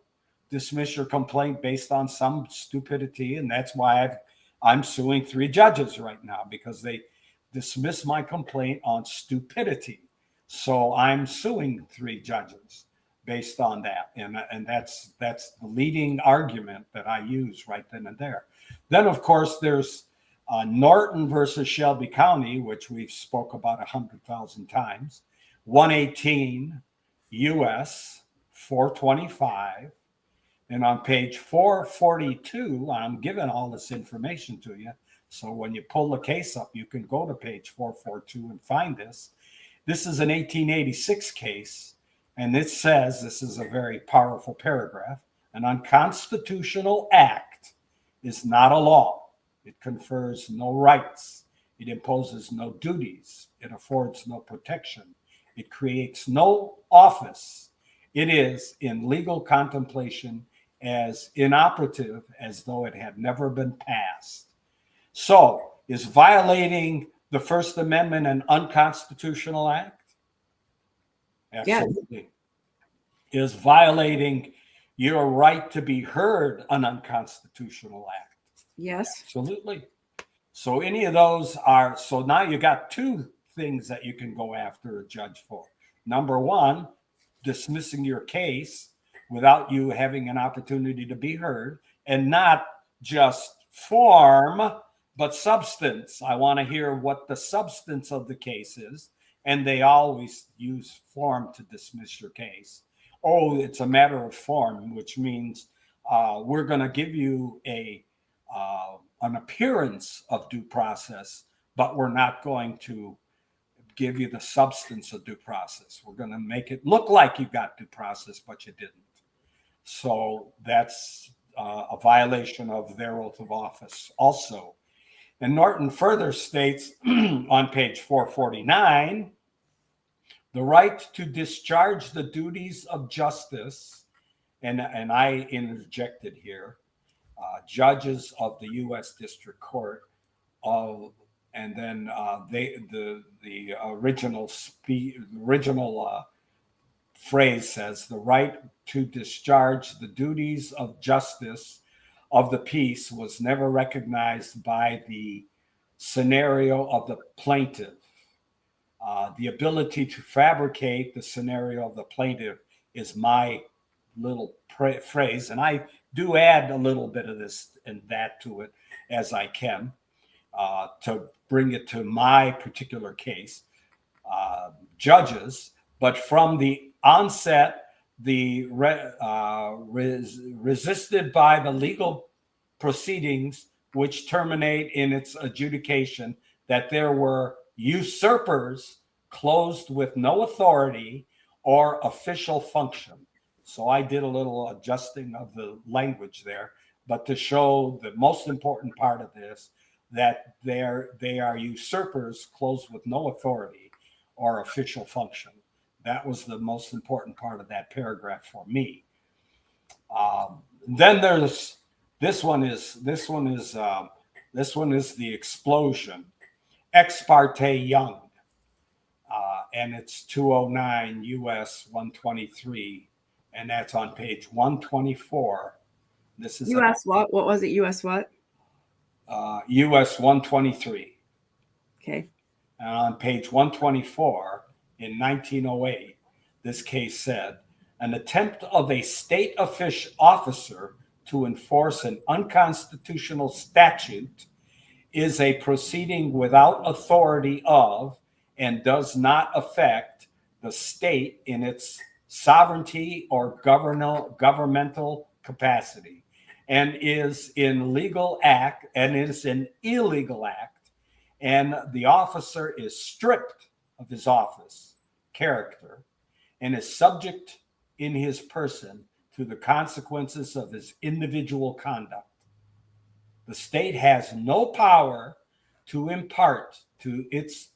dismiss your complaint based on some stupidity. And that's why I'm suing 3 judges right now, because they dismiss my complaint on stupidity. So I'm suing 3 judges based on that. And that's the leading argument that I use right then and there. Then, of course, there's Norton versus Shelby County, which we've spoke about 100,000 times, 118 US 425. And on page 442, I'm giving all this information to you. So when you pull the case up, you can go to page 442 and find this. This is an 1886 case. And it says, this is a very powerful paragraph, an unconstitutional act is not a law. It confers no rights. It imposes no duties. It affords no protection. It creates no office. It is in legal contemplation as inoperative as though it had never been passed. So, is violating the First Amendment an unconstitutional act? Absolutely. Yeah. Is violating your right to be heard an unconstitutional act? Yes. Absolutely. So any of those are, so now you got two things that you can go after a judge for. Number one, dismissing your case without you having an opportunity to be heard, and not just form, but substance. I want to hear what the substance of the case is. And they always use form to dismiss your case. Oh, it's a matter of form, which means we're going to give you an appearance of due process, but we're not going to give you the substance of due process. We're going to make it look like you got due process, but you didn't. So that's a violation of their oath of office also. And Norton further states on page 449, the right to discharge the duties of justice, and I interjected here, judges of the U.S. District Court, and then the original phrase says the right to discharge the duties of justice of the peace was never recognized by the scenario of the plaintiff. The ability to fabricate the scenario of the plaintiff is my little phrase, and I do add a little bit of this and that to it as I can to bring it to my particular case. Judges, but from the onset, the resisted by the legal proceedings which terminate in its adjudication that there were usurpers clothed with no authority or official function. So I did a little adjusting of the language there, but to show the most important part of this, that they are usurpers clothed with no authority or official function. That was the most important part of that paragraph for me. Then there's this one is the explosion, ex parte Young, and it's 209 U.S. 123, and that's on page 124. This is U.S. what? What was it? U.S. what? U.S. 123. Okay. And on page 124, in 1908, this case said, an attempt of a state officer to enforce an unconstitutional statute is a proceeding without authority of and does not affect the state in its sovereignty or governmental capacity, and is an illegal act, and the officer is stripped of his office character and is subject in his person to the consequences of his individual conduct. The state has no power to impart to its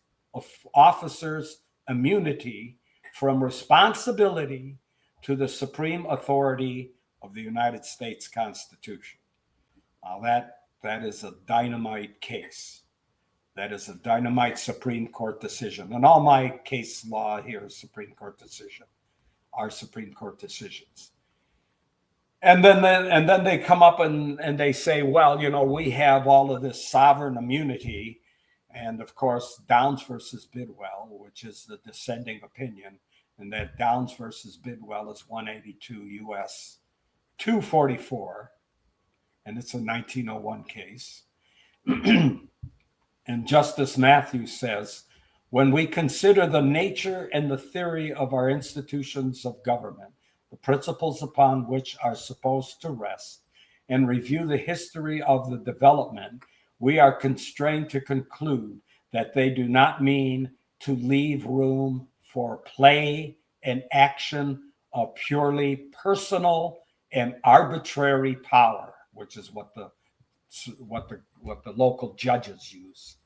officers immunity from responsibility to the supreme authority of the United States Constitution. Now that is a dynamite case. That is a dynamite Supreme Court decision. And all my case law here is Supreme Court decision, are Supreme Court decisions. And then they come up and they say, well, we have all of this sovereign immunity. And of course, Downs versus Bidwell, which is the dissenting opinion, and that Downs versus Bidwell is 182 U.S. 244, and it's a 1901 case. And Justice Matthews says, when we consider the nature and the theory of our institutions of government, the principles upon which are supposed to rest, and review the history of the development, we are constrained to conclude that they do not mean to leave room for play and action of purely personal and arbitrary power, which is what the local judges use.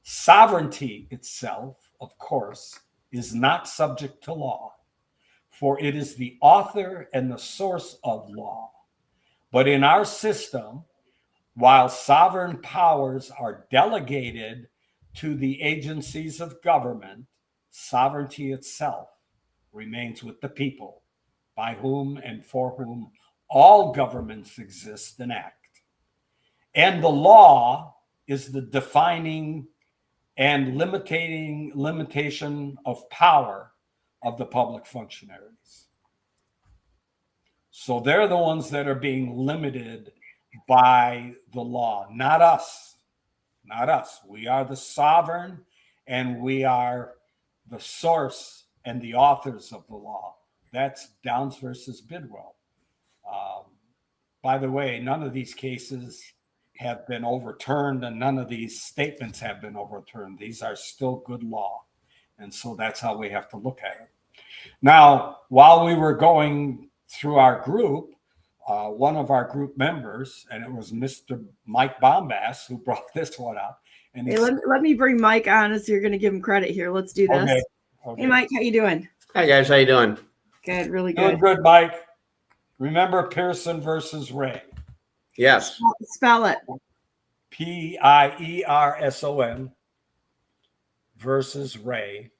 Sovereignty itself, of course, is not subject to law, for it is the author and the source of law. But in our system, while sovereign powers are delegated to the agencies of government, sovereignty itself remains with the people, by whom and for whom all governments exist and act. And the law is the defining and limitation of power of the public functionaries. So they're the ones that are being limited by the law, not us. Not us. We are the sovereign, and we are the source and the authors of the law. That's Downs versus Bidwell. By the way, none of these cases have been overturned, and none of these statements have been overturned. These are still good law. And so that's how we have to look at it. Now, while we were going through our group, one of our group members, and it was Mr. Mike Bambas, who brought this one up. And hey, let me bring Mike on, so you're going to give him credit here. Let's do this. Okay. Hey, Mike, how you doing? Hi, guys. How you doing? Good, really good. Good, Mike. Remember Pearson versus Ray? Yes. Spell it. Pierson versus Ray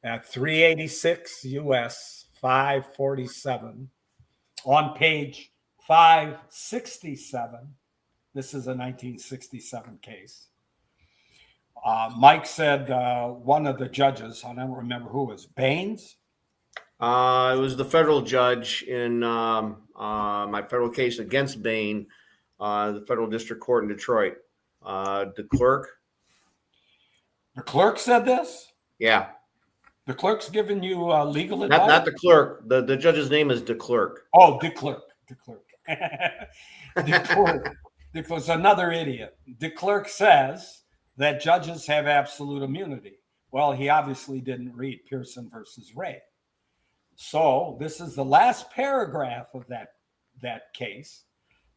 at 386 U.S. 547 on page 567. This is a 1967 case. Mike said one of the judges, I don't remember who it was, Baines? It was the federal judge in my federal case against Bain, the federal district court in Detroit. The clerk. The clerk said this? Yeah. The clerk's giving you legal advice? Not the clerk. The judge's name is the clerk. Oh, the clerk. The clerk. The clerk. It's another idiot. The clerk says that judges have absolute immunity. Well, he obviously didn't read Pearson versus Ray. So this is the last paragraph of that case.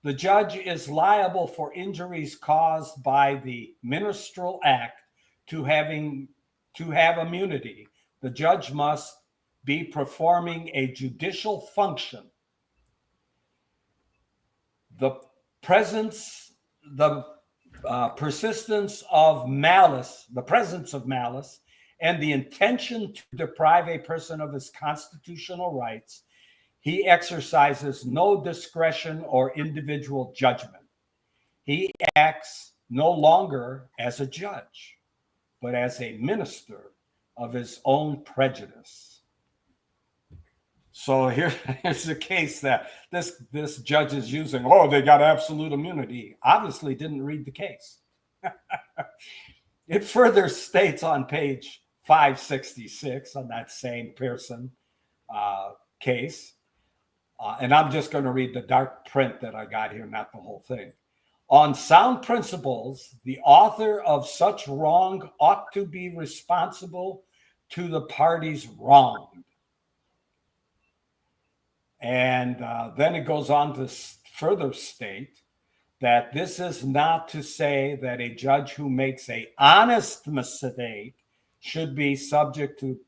The judge is liable for injuries caused by the ministerial act to have immunity. The judge must be performing a judicial function. The presence of malice, and the intention to deprive a person of his constitutional rights, he exercises no discretion or individual judgment. He acts no longer as a judge, but as a minister of his own prejudice. So here's the case that this judge is using. Oh, they got absolute immunity. Obviously didn't read the case. It further states on page 566 on that same Pearson case, and I'm just going to read the dark print that I got here, not the whole thing. On sound principles, the author of such wrong ought to be responsible to the parties wronged. And then it goes on to further state that this is not to say that a judge who makes an honest mistake should be subject to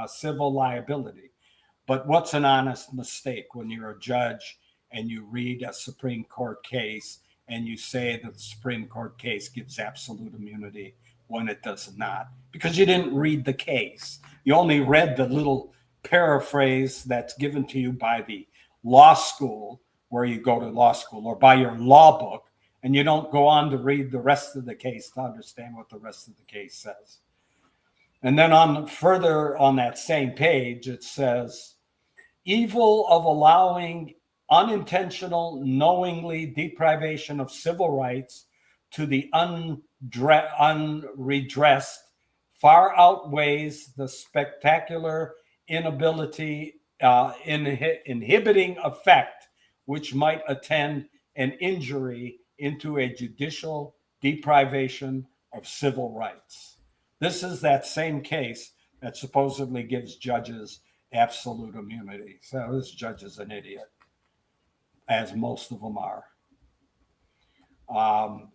civil liability. But what's an honest mistake? When you're a judge and you read a Supreme Court case and you say that the Supreme Court case gives absolute immunity when it does not, because you didn't read the case. You only read the little paraphrase that's given to you by the law school where you go to law school, or by your law book, and you don't go on to read the rest of the case to understand what the rest of the case says. And then further on that same page, it says, evil of allowing unintentional, knowingly deprivation of civil rights to the unredressed far outweighs the spectacular inhibiting effect which might attend an injury into a judicial deprivation of civil rights. This is that same case that supposedly gives judges absolute immunity. So this judge is an idiot, as most of them are.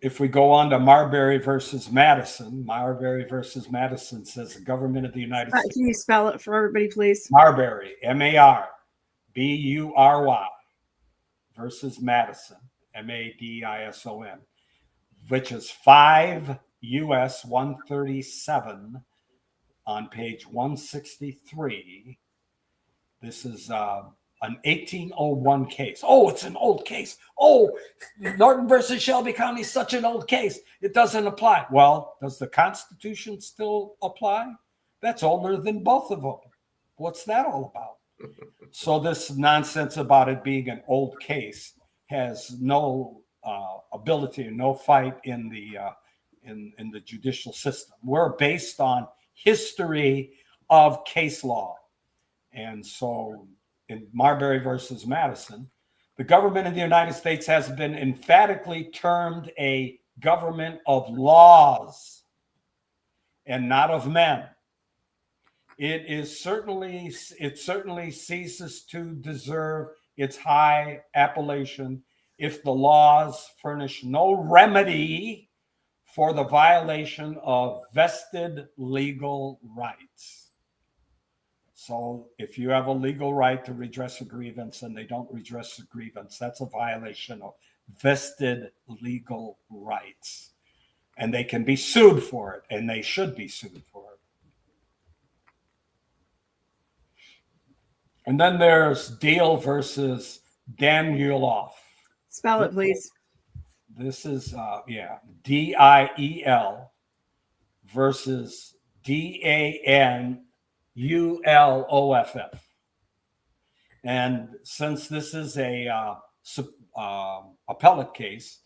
If we go on to Marbury versus Madison, Marbury versus Madison says the government of the United States. Can you spell it for everybody, please? Marbury, M-A-R-B-U-R-Y versus Madison, M-A-D-I-S-O-N, which is 5 U.S. 137 on page 163. This is an 1801 case. Oh, it's an old case. Oh, Norton versus Shelby County is such an old case. It doesn't apply. Well, does the Constitution still apply? That's older than both of them. What's that all about? So this nonsense about it being an old case has no ability and no fight in the judicial system. We're based on history of case law. And so in Marbury versus Madison, the government of the United States has been emphatically termed a government of laws and not of men. It certainly ceases to deserve its high appellation if the laws furnish no remedy for the violation of vested legal rights. So if you have a legal right to redress a grievance and they don't redress a grievance, that's a violation of vested legal rights. And they can be sued for it, and they should be sued for it. And then there's Deal versus Danieloff. Spell it, please. This is, DIEL versus DANULOFF. And since this is a appellate case,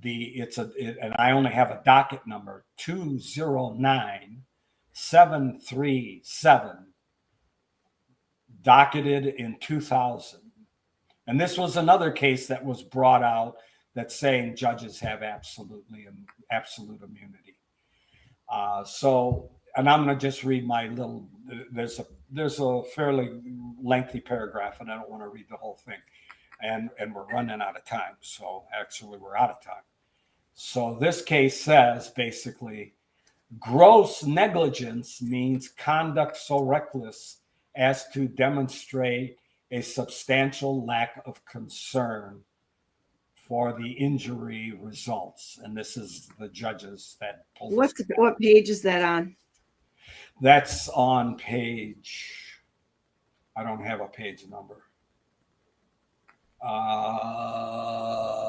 and I only have a docket number 209737, docketed in 2000. And this was another case that was brought out that's saying judges have absolute immunity. And I'm going to just read my little. There's a fairly lengthy paragraph, and I don't want to read the whole thing. And we're running out of time. So actually, we're out of time. So this case says basically, gross negligence means conduct so reckless as to demonstrate a substantial lack of concern for the injury results. And this is the judges that pulled What page is that on? That's on page, I don't have a page number.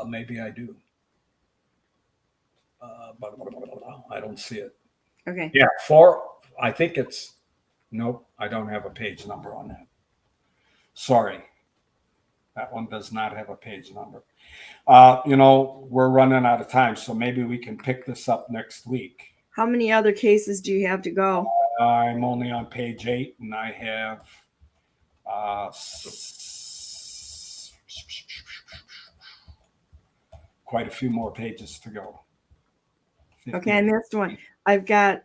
Maybe I do. But I don't see it. Okay. Yeah, I think it's, nope, I don't have a page number on that. Sorry. That one does not have a page number. We're running out of time, so maybe we can pick this up next week. How many other cases do you have to go? I'm only on page 8, and I have quite a few more pages to go. 50. Okay, I missed one. I've got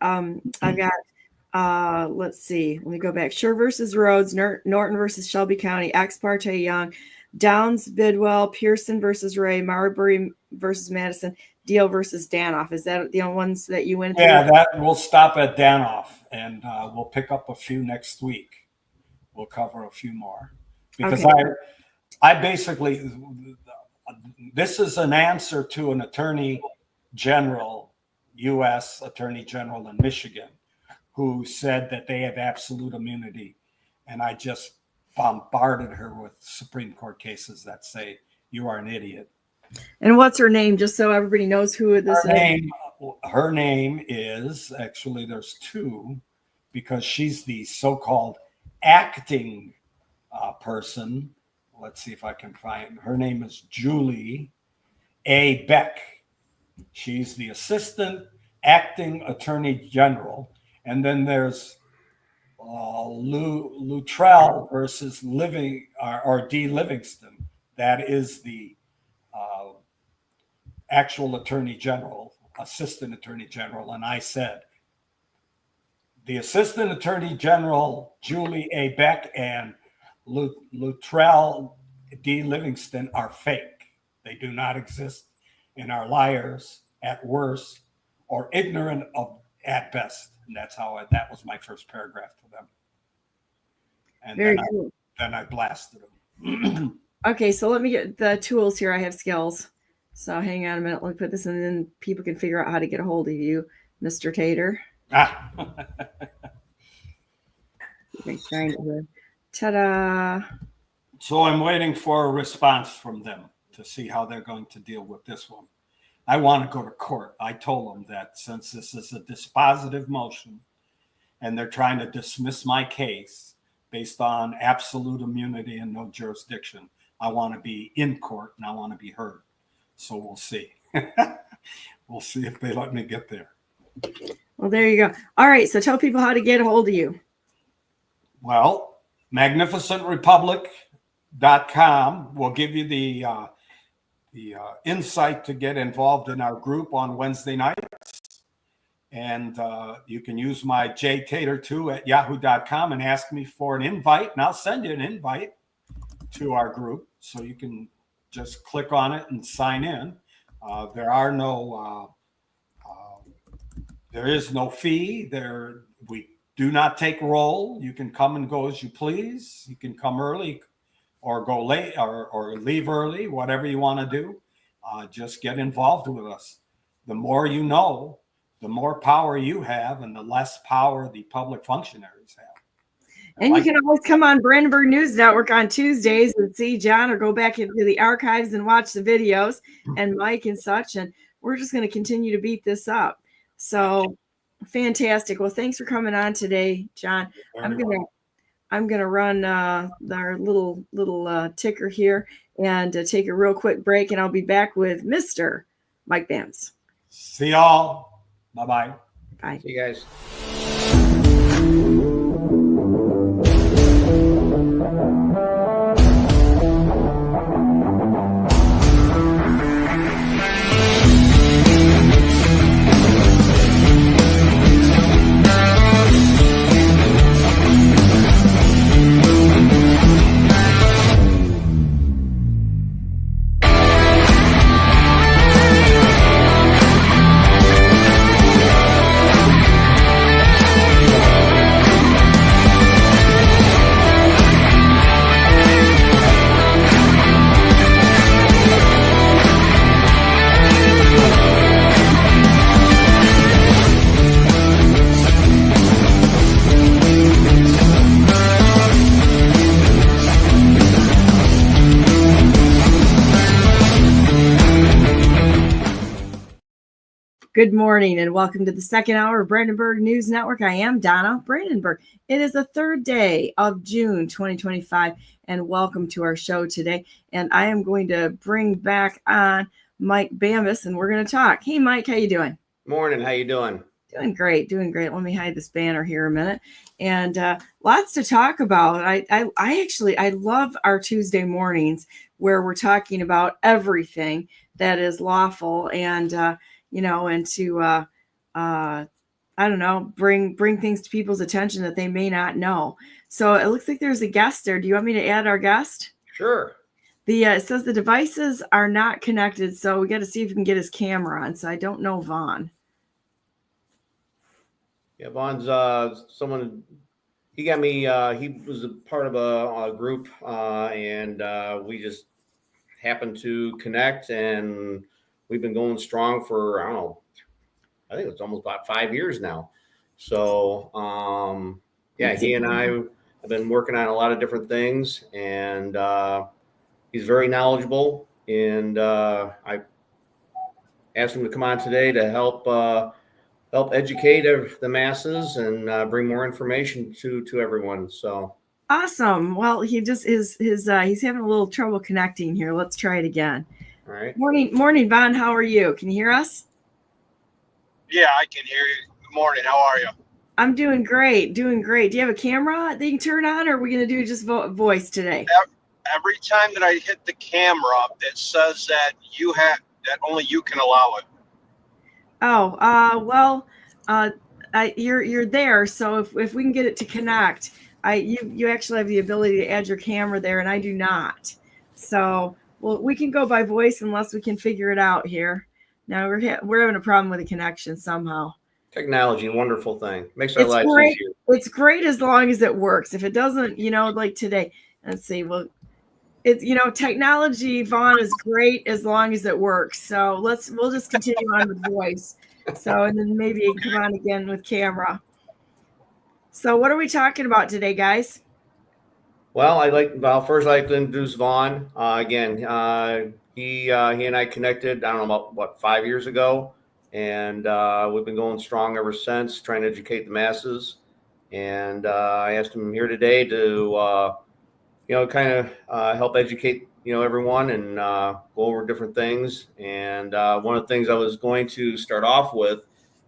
let's see. Let me go back. Sure versus Rhodes, Norton versus Shelby County, Ex parte Young, Downs, Bidwell, Pearson versus Ray, Marbury versus Madison, Deal versus Danoff. Is that the only ones that you went through? Yeah, that we'll stop at Danoff, and we'll pick up a few next week. We'll cover a few more because Okay. I basically, this is an answer to an attorney general, U.S. Attorney General in Michigan, who said that they have absolute immunity, and I just bombarded her with Supreme Court cases that say you are an idiot. And what's her name, just so everybody knows who this is? Her name is, actually there's two, because she's the so-called acting person. Let's see if I can find her name is Julie A. Beck. She's the assistant acting attorney general. And then there's Luttrell versus D. Livingston. That is the actual attorney general, assistant attorney general. And I said, the assistant attorney general, Julie A. Beck, and Luttrell D. Livingston are fake. They do not exist and are liars at worst or ignorant at best. And that was my first paragraph to them. And Very cool. Then I blasted them. Okay, so let me get the tools here. I have skills. So hang on a minute. Let me put this in, and then people can figure out how to get a hold of you, Mr. Tatar. Ta-da. So I'm waiting for a response from them to see how they're going to deal with this one. I want to go to court. I told them that since this is a dispositive motion and they're trying to dismiss my case based on absolute immunity and no jurisdiction, I want to be in court and I want to be heard. So we'll see. We'll see if they let me get there. Well, there you go. All right. So tell people how to get a hold of you. Well, magnificentrepublic.com will give you the insight to get involved in our group on Wednesday nights. And you can use my jtatar2@yahoo.com and ask me for an invite, and I'll send you an invite to our group. So you can just click on it and sign in. There is no fee. We do not take roll. You can come and go as you please. You can come early or go late or leave early, whatever you want to do. Just get involved with us. The more you know, the more power you have and the less power the public functionaries have. And you can always come on Brandenburg News Network on Tuesdays and see John, or go back into the archives and watch the videos and Mike and such. And we're just going to continue to beat this up. So fantastic. Well, thanks for coming on today, John. I'm gonna run our little ticker here and take a real quick break, and I'll be back with Mr. Mike Bambas. See y'all. Bye-bye. Bye. See you guys. Good morning and welcome to the second hour of Brandenburg News Network. I am Donna Brandenburg. It is the third day of June 2025, and welcome to our show today. And I am going to bring back on Mike Bambas, and we're going to talk. Hey, Mike, how you doing? Morning. How you doing? Doing great. Let me hide this banner here a minute. And lots to talk about. I love our Tuesday mornings where we're talking about everything that is lawful and and to, bring things to people's attention that they may not know. So it looks like there's a guest there. Do you want me to add our guest? Sure. It says the devices are not connected, so we got to see if we can get his camera on. So I don't know Vaughn. Yeah, Vaughn's someone. He got me. He was a part of a group, and we just happened to connect, and we've been going strong for, I don't know, I think it's almost about 5 years now. So, he and I have been working on a lot of different things, and he's very knowledgeable. And I asked him to come on today to help educate the masses and bring more information to everyone. So awesome. Well, he just is he's having a little trouble connecting here. Let's try it again. All right. Morning, Vaughn. How are you? Can you hear us? Yeah, I can hear you. Good morning. How are you? I'm doing great. Do you have a camera that you can turn on, or are we going to do just voice today? Every time that I hit the camera, it says that only you can allow it. Oh, you're there. So if we can get it to connect, you actually have the ability to add your camera there, and I do not. So. Well, we can go by voice unless we can figure it out here. Now we're having a problem with the connection somehow. Technology, wonderful thing. Makes our lives easier. It's great as long as it works. If it doesn't, like today, let's see. Well, it's technology, Vaughn, is great as long as it works. So we'll just continue on with voice. So and then maybe you can come on again with camera. So what are we talking about today, guys? Well, first I'd like to introduce Vaughn. Again, he and I connected, I don't know, about 5 years ago. And we've been going strong ever since, trying to educate the masses. And I asked him here today to, kind of help educate, everyone and go over different things. And one of the things I was going to start off with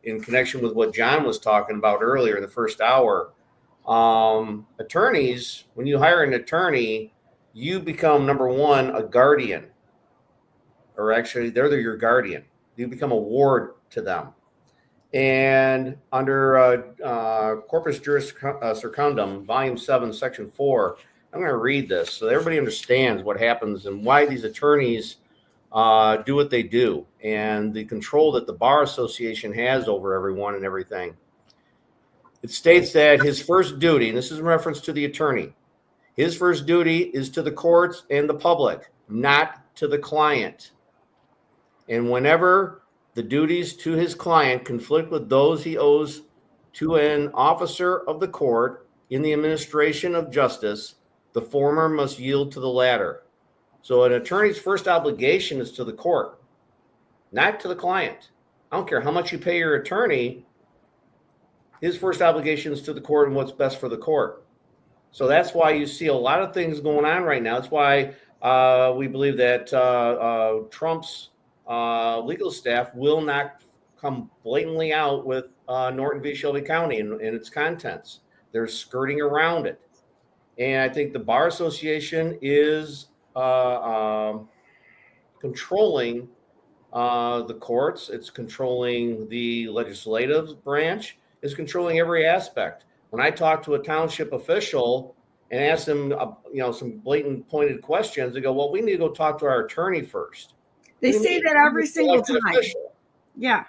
in connection with what John was talking about earlier in the first hour, attorneys, when you hire an attorney, you become, number one, a guardian, or actually they're your guardian. You become a ward to them. And under Corpus Juris Secundum, Volume 7, Section 4, I'm going to read this so that everybody understands what happens and why these attorneys do what they do and the control that the Bar Association has over everyone and everything. It states that his first duty, and this is in reference to the attorney, his first duty is to the courts and the public, not to the client. And whenever the duties to his client conflict with those he owes to an officer of the court in the administration of justice, the former must yield to the latter. So an attorney's first obligation is to the court, not to the client. I don't care how much you pay your attorney. His first obligation is to the court and what's best for the court. So that's why you see a lot of things going on right now. That's why we believe that Trump's legal staff will not come blatantly out with Norton v. Shelby County and its contents. They're skirting around it. And I think the Bar Association is controlling the courts. It's controlling the legislative branch. It's controlling every aspect. When I talk to a township official and ask them, some blatant pointed questions, they go, well, we need to go talk to our attorney first. They say that every single time. Official. Yeah.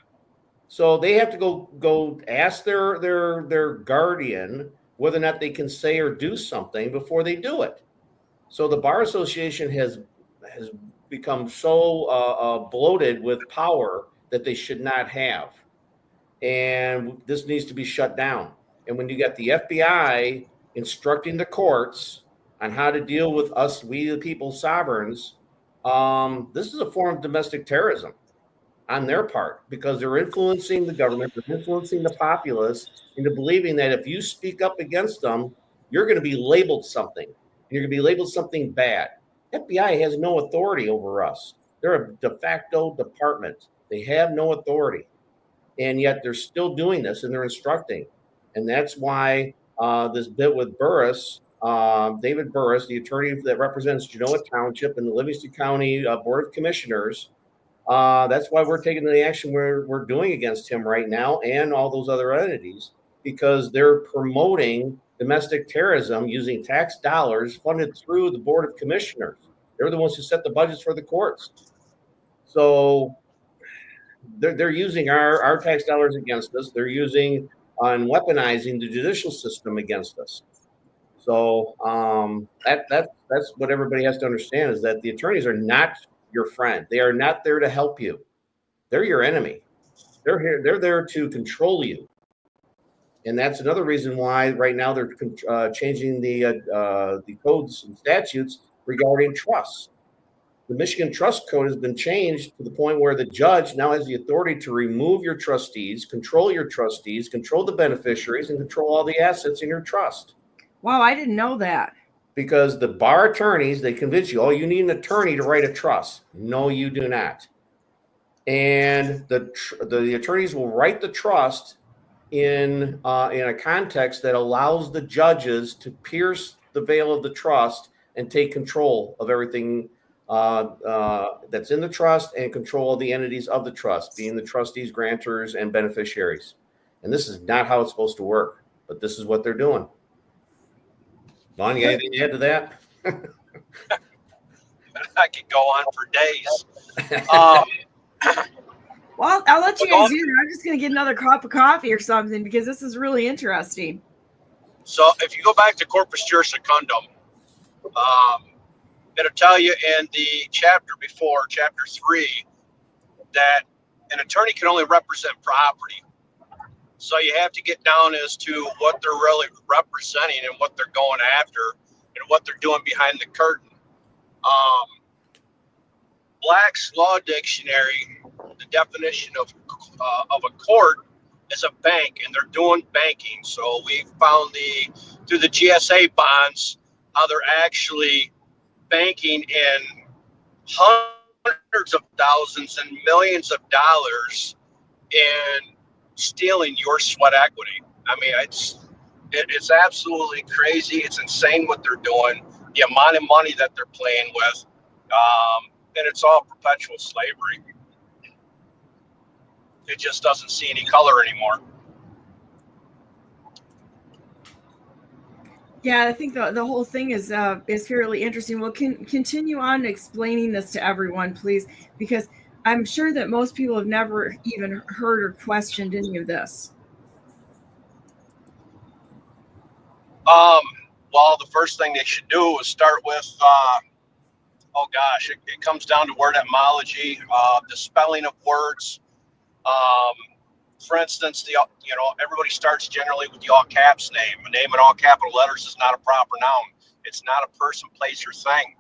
So they have to go ask their guardian whether or not they can say or do something before they do it. So the Bar Association has become so bloated with power that they should not have. And this needs to be shut down. And when you got the FBI instructing the courts on how to deal with us, we the people sovereigns, this is a form of domestic terrorism on their part, because they're influencing the government, they're influencing the populace into believing that if you speak up against them, you're going to be labeled something. You're going to be labeled something bad. FBI has no authority over us. They're a de facto department. They have no authority. And yet they're still doing this and they're instructing. And that's why this bit with Burris, David Burris, the attorney that represents Genoa Township and the Livingston County Board of Commissioners, that's why we're taking the action we're doing against him right now and all those other entities, because they're promoting domestic terrorism using tax dollars funded through the Board of Commissioners. They're the ones who set the budgets for the courts. So they're using our tax dollars against us. They're using and weaponizing the judicial system against us. So that's what everybody has to understand, is that the attorneys are not your friend. They are not there to help you. They're your enemy. They're there to control you. And that's another reason why right now they're changing the codes and statutes regarding trusts. The Michigan Trust Code has been changed to the point where the judge now has the authority to remove your trustees, control the beneficiaries, and control all the assets in your trust. Wow, I didn't know that. Because the bar attorneys, they convince you, oh, you need an attorney to write a trust. No, you do not. And the attorneys will write the trust in a context that allows the judges to pierce the veil of the trust and take control of everything that's in the trust and control of the entities of the trust, being the trustees, grantors, and beneficiaries. And this is not how it's supposed to work, but this is what they're doing. Don, you got anything to add to that? I could go on for days. Well, I'll let you guys do that. I'm just going to get another cup of coffee or something, because this is really interesting. So if you go back to Corpus Juris Secundum, it'll tell you in the chapter before, chapter 3, that an attorney can only represent property. So you have to get down as to what they're really representing and what they're going after. and what they're doing behind the curtain. Black's Law Dictionary, the definition of a court is a bank, and they're doing banking. So we found through the GSA bonds how they're actually banking in hundreds of thousands and millions of dollars and stealing your sweat equity. I mean, it's absolutely crazy. It's insane what they're doing, the amount of money that they're playing with, and it's all perpetual slavery. It just doesn't see any color anymore. Yeah, I think the whole thing is fairly interesting. Well, continue on explaining this to everyone, please, because I'm sure that most people have never even heard or questioned any of this. Well, the first thing they should do is start with, it comes down to word etymology, the spelling of words. For instance, everybody starts generally with the all caps name. A name in all capital letters is not a proper noun. It's not a person, place, or thing.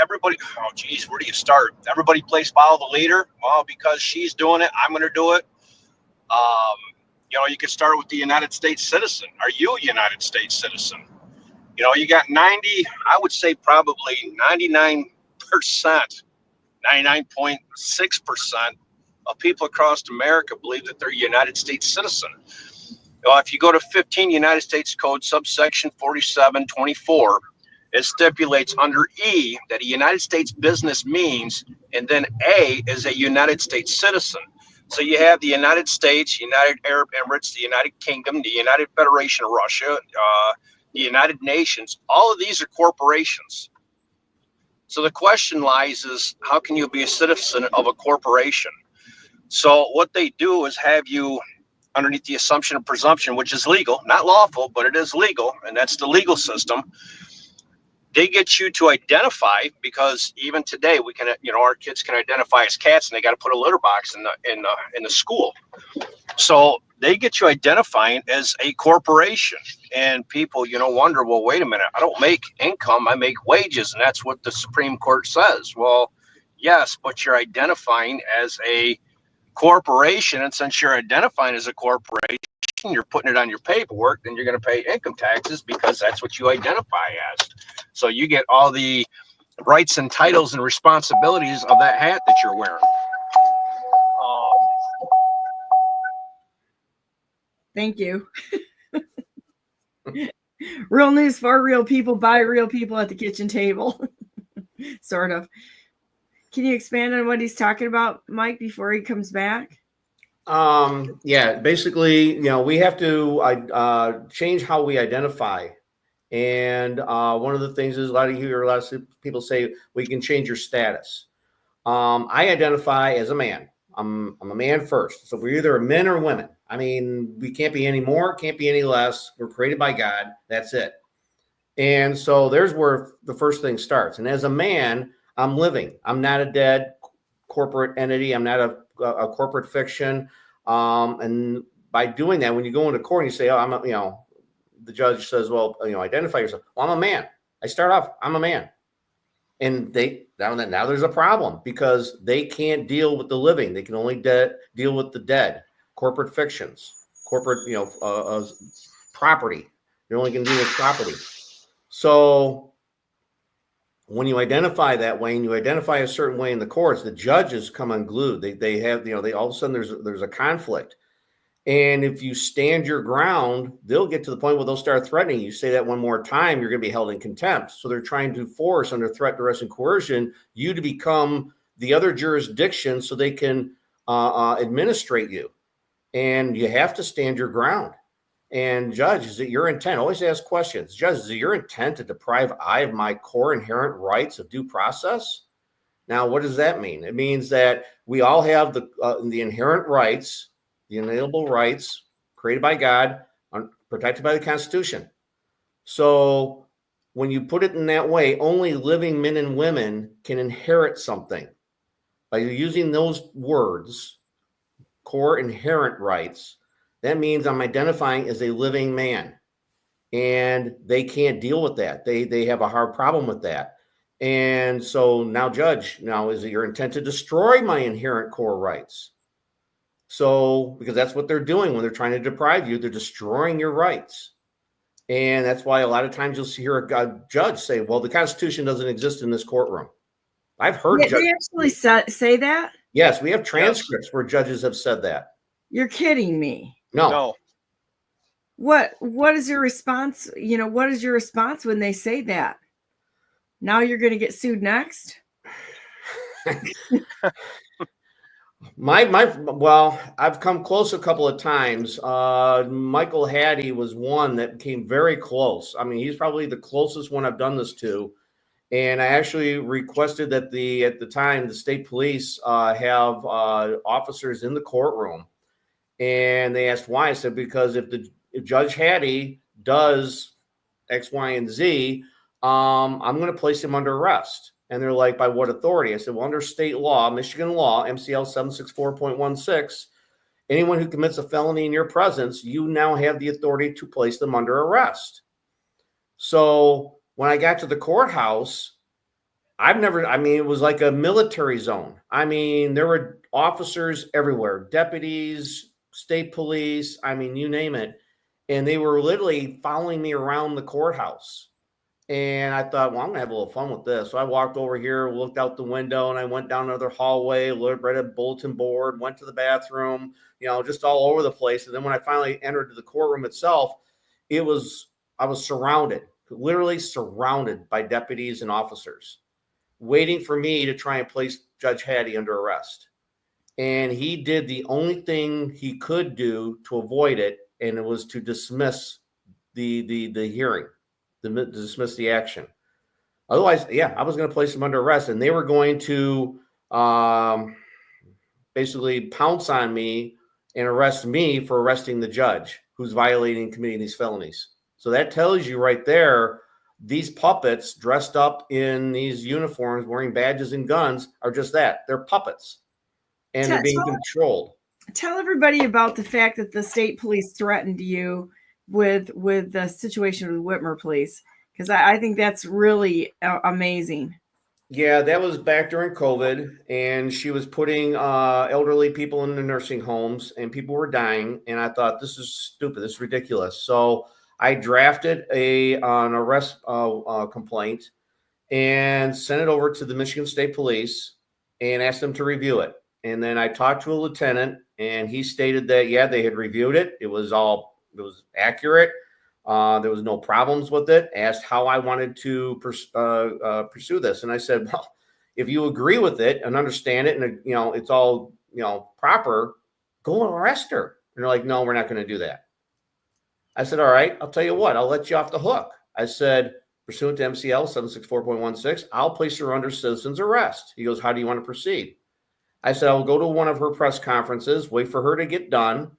Everybody, where do you start? Everybody plays follow the leader. Well, because she's doing it, I'm going to do it. You could start with the United States citizen. Are you a United States citizen? You got 99% 99.6% of people across America believe that they're a United States citizen. If you go to 15 United States Code subsection 4724, it stipulates under E that a United States business means, and then A is a United States citizen. So you have the United States, United Arab Emirates, the United Kingdom, the United Federation of Russia, the United Nations. All of these are corporations. So the question lies is, how can you be a citizen of a corporation? So what they do is have you underneath the assumption of presumption, which is legal, not lawful, but it is legal, and that's the legal system. They get you to identify, because even today we can, our kids can identify as cats, and they got to put a litter box in the school. So they get you identifying as a corporation, and people, wonder, well, wait a minute, I don't make income, I make wages, and that's what the Supreme Court says. Well, yes, but you're identifying as a corporation, and since you're identifying as a corporation, you're putting it on your paperwork, then you're going to pay income taxes because that's what you identify as. So you get all the rights and titles and responsibilities of that hat that you're wearing. Thank you. Real news for real people by real people at the kitchen table. Sort of. Can you expand on what he's talking about, Mike, before he comes back? Basically, we have to change how we identify. And one of the things is a lot of people say, we can change your status. I identify as a man. I'm a man first. So we're either men or women. I mean, we can't be any more, can't be any less. We're created by God. That's it. And so there's where the first thing starts. And as a man, I'm living. I'm not a dead corporate entity. I'm not a corporate fiction. And by doing that, when you go into court and you say, the judge says, well, identify yourself. Well, I'm a man. I start off, I'm a man. And now there's a problem because they can't deal with the living. They can only deal with the dead, corporate fictions, corporate, property. They're only going to deal with property. So when you identify that way and you identify a certain way in the courts, the judges come unglued. They have, they all of a sudden there's a conflict. And if you stand your ground, they'll get to the point where they'll start threatening you. Say that one more time, you're going to be held in contempt. So they're trying to force, under threat, duress, and coercion, you to become the other jurisdiction so they can administrate you. And you have to stand your ground. And judge, is it your intent? Always ask questions. Judge, is it your intent to deprive I of my core inherent rights of due process? Now, what does that mean? It means that we all have the inherent rights, the inalienable rights created by God, protected by the Constitution. So when you put it in that way, only living men and women can inherit something. By using those words, core inherent rights, that means I'm identifying as a living man. and they can't deal with that. They have a hard problem with that. And so now, Judge, now is it your intent to destroy my inherent core rights? So, because that's what they're doing when they're trying to deprive you, they're destroying your rights. And that's why a lot of times you'll hear a judge say, well, the Constitution doesn't exist in this courtroom. I've heard They actually say that? Yes, we have transcripts where judges have said that. You're kidding me. No. What is your response? You know, what is your response when they say that? Now you're going to get sued next? Well, I've come close a couple of times. Michael Hattie was one that came very close. I mean, he's probably the closest one I've done this to. And I actually requested that at the time, the state police have officers in the courtroom. And they asked why. I said, because if Judge Hattie does X, Y, and Z, I'm going to place him under arrest. And they're like, by what authority? I said, well, under state law, Michigan law, MCL 764.16, anyone who commits a felony in your presence, you now have the authority to place them under arrest. So when I got to the courthouse, it was like a military zone. I mean, there were officers everywhere, deputies, state police, I mean, you name it. And they were literally following me around the courthouse. And I thought, well, I'm going to have a little fun with this. So I walked over here, looked out the window, and I went down another hallway, read a bulletin board, went to the bathroom, just all over the place. And then when I finally entered the courtroom itself, I was surrounded, literally surrounded by deputies and officers waiting for me to try and place Judge Hattie under arrest. And he did the only thing he could do to avoid it, and it was to dismiss the hearing. To dismiss the action. Otherwise, I was going to place them under arrest, and they were going to basically pounce on me and arrest me for arresting the judge who's violating and committing these felonies. So that tells you right there, these puppets dressed up in these uniforms, wearing badges and guns, are just that. They're puppets, and they're being controlled. Tell everybody about the fact that the state police threatened you with the situation with Whitmer, please, because I think that's really amazing. Yeah, that was back during COVID, and she was putting elderly people in the nursing homes, and people were dying. And I thought, this is stupid, this is ridiculous. So I drafted an arrest complaint and sent it over to the Michigan State Police and asked them to review it. And then I talked to a lieutenant, and he stated that they had reviewed it. It was accurate. There was no problems with it. Asked how I wanted to pursue this. And I said, well, if you agree with it and understand it and, it's all, proper, go and arrest her. And they're like, no, we're not going to do that. I said, all right, I'll tell you what, I'll let you off the hook. I said, pursuant to MCL 764.16, I'll place her under citizen's arrest. He goes, how do you want to proceed? I said, I'll go to one of her press conferences, wait for her to get done.